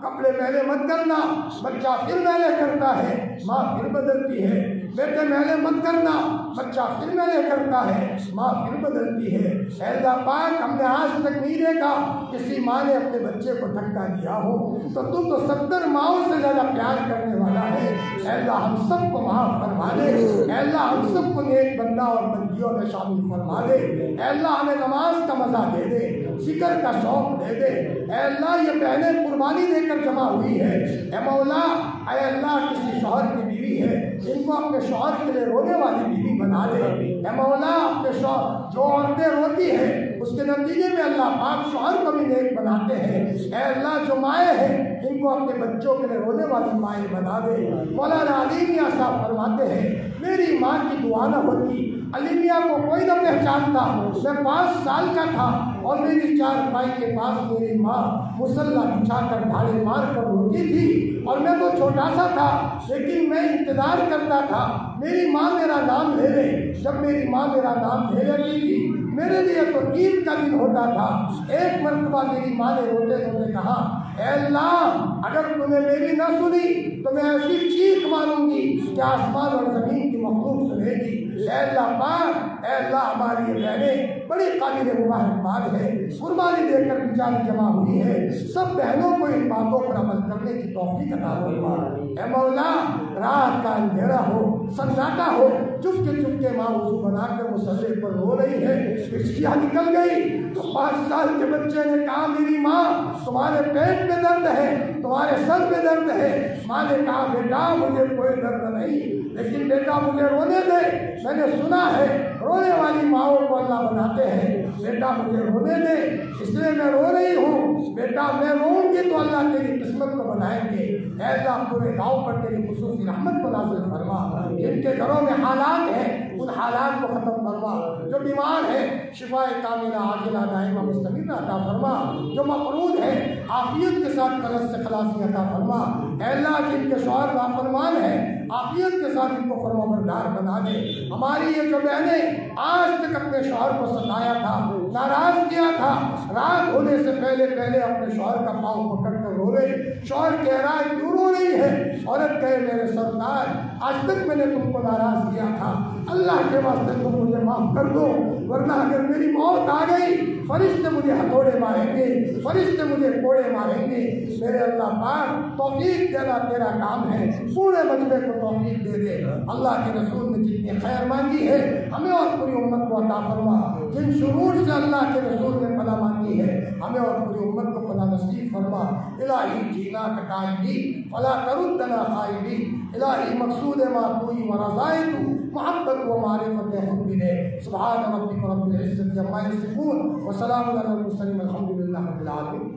کپڑے میلے مت کرنا. بچہ پھر میلے کرتا ہے، ماں پھر بدلتی ہے. بیٹے میلے مت کرنا، بچہ پھر میلے کرتا ہے، ماں پھر بدلتی ہے. اے اللہ پاک، ہم نے آج تک نہیں دیکھا کسی ماں نے اپنے بچے کو دھکا دیا ہو. تو تم تو 70 ماؤں سے زیادہ پیار کرنے والا ہے. اے اللہ ہم سب کو معاف فرما دے. اے اللہ ہم سب کو نیک بندہ اور بندیوں میں شامل فرما دے. اے اللہ ہمیں نماز کا مزہ دے دے، ذکر کا شوق دے دے. اے اللہ یہ بہنیں قربانی دے کر جمع ہوئی ہے. اے مولا، اے اللہ کسی شوہر کی بیوی ہے، ان کو اپنے شوہر کے لیے رونے والی بیوی بنا دے. اے مولا، اپنے شوہر جو عورتیں روتی ہیں اس کے نتیجے میں اللہ پاک شوہر کو بھی نیک بناتے ہیں. اے اللہ جو مائیں ہیں ان کو اپنے بچوں کے لیے رونے والی مائیں بنا دے. مولانا علی میاں صاحب فرماتے ہیں میری ماں کی دعا نہ ہوتی، علی میاں کو کوئی نہ پہچانتا. میں 5 سال کا تھا اور میری 4 بھائی کے پاس میری ماں مصلی بچھا کر ڈھالے مار کر روتی تھی اور میں تو چھوٹا سا تھا، لیکن میں انتظار کرتا تھا میری ماں میرا نام لے لے. جب میری ماں میرا نام لے لیتی تھی میرے لیے تو عید کا دن ہوتا تھا. ایک مرتبہ میری ماں نے روتے روتے کہا اے اللہ اگر تم نے میری نہ سنی تو میں ایسی چیخ ماروں گی کہ آسمان اور زمین کی مخلوق سنے گی. اے اللہ پاک، اے اللہ ہماری یہ بہنیں بڑی قابل مبارکباد ہے، قربانی دے کر بیچاری جمع ہوئی ہے. سب بہنوں کو ان باتوں پر عمل کرنے کی توفیق عطا فرما. اے مولا، رات کا اندھیرا ہو، سناٹا ہو، چپکے ماں وضو بنا کر مصلی پر رو رہی ہے، پچھیاں نکل گئی تو 5 سال کے بچے نے کہا میری ماں تمہارے پیٹ میں درد ہے، تمہارے سر میں درد ہے. ماں نے کہا بیٹا مجھے کوئی درد نہیں، لیکن بیٹا مجھے رونے دے. میں نے سنا ہے رونے والی ماؤں کو اللہ بناتے ہیں. بیٹا مجھے رونے دے، اس لیے میں رو رہی ہوں. بیٹا میں روؤں گی تو اللہ تیری قسمت کو بنائیں گے. اے اللہ پورے گاؤں پر تیری خصوصی رحمت کو نازل فرما. جن کے گھروں میں حالات ہیں ان حالات کو ختم فرما. جو بیمار ہے شفاء کاملہ عاجلہ دائمہ مستمرہ عطا فرما. جو مقروض ہے عافیت کے ساتھ قرض سے خلاصی عطا فرما. اے اللہ جن کے شوہر نافرمان ہیں عافیت کے ساتھ ان کو فرمانبردار بنا دے. ہماری یہ جو بہنیں آج تک اپنے شوہر کو ستایا تھا، ناراض کیا تھا، رات ہونے سے پہلے اپنے شوہر کا پاؤں پکڑ کر روے، شوہر کہہ رہا ہے کیوں رو رہی ہے؟ عورت کہے میرے سردار آج تک میں نے تم کو ناراض کیا تھا، اللہ کے واسطے تم مجھے معاف کر دو، ورنہ اگر میری موت آ گئی فرشتے مجھے ہتھوڑے ماریں گے، فرشتے مجھے کوڑے ماریں گے۔ میرے اللہ پاک توفیق دینا تیرا کام ہے، پورے مجمع کو توفیق دے دے۔ اللہ کے رسول نے جتنی خیر مانگی ہے ہمیں اور پوری امت کو عطا فرما، جن شرور سے اللہ کے رسول نے پناہ مانگی ہے ہمیں اور پوری امت کو پناہ نصیب فرما۔ الہی جینا کٹائیں گی فلا تردنا خائبین، الہی مقصود معطوئی و رضائے تو محبت و معرفت خود بھی دے۔ سبحان ربک رب العزت عما یصفون وسلام علی المرسلین الحمد للہ رب العالمین۔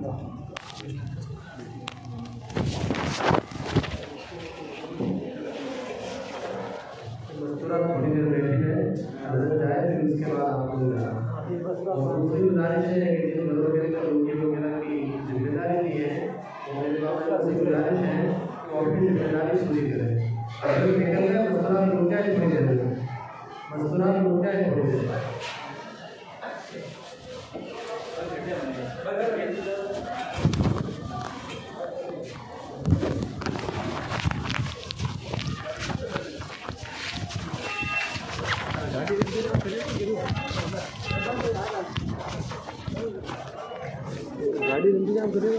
تھوڑی دیر بیٹھے ہیں، حضرت جائے پھر اس کے بعد آپ کو دوسری گزارش ہے کہ جن بزرگ نے روٹی وغیرہ کی ذمہ داری دی ہے تو میرے پاس سے گزارش ہے کہ وہ اپنی ذمہ داری پوری کریں۔ اگر نکل گئے مسئلہ رک جائے تھوڑی دیر میں، مسئلہ رک جائے تھوڑی دیر میں۔ گاڑی انتظام کریں۔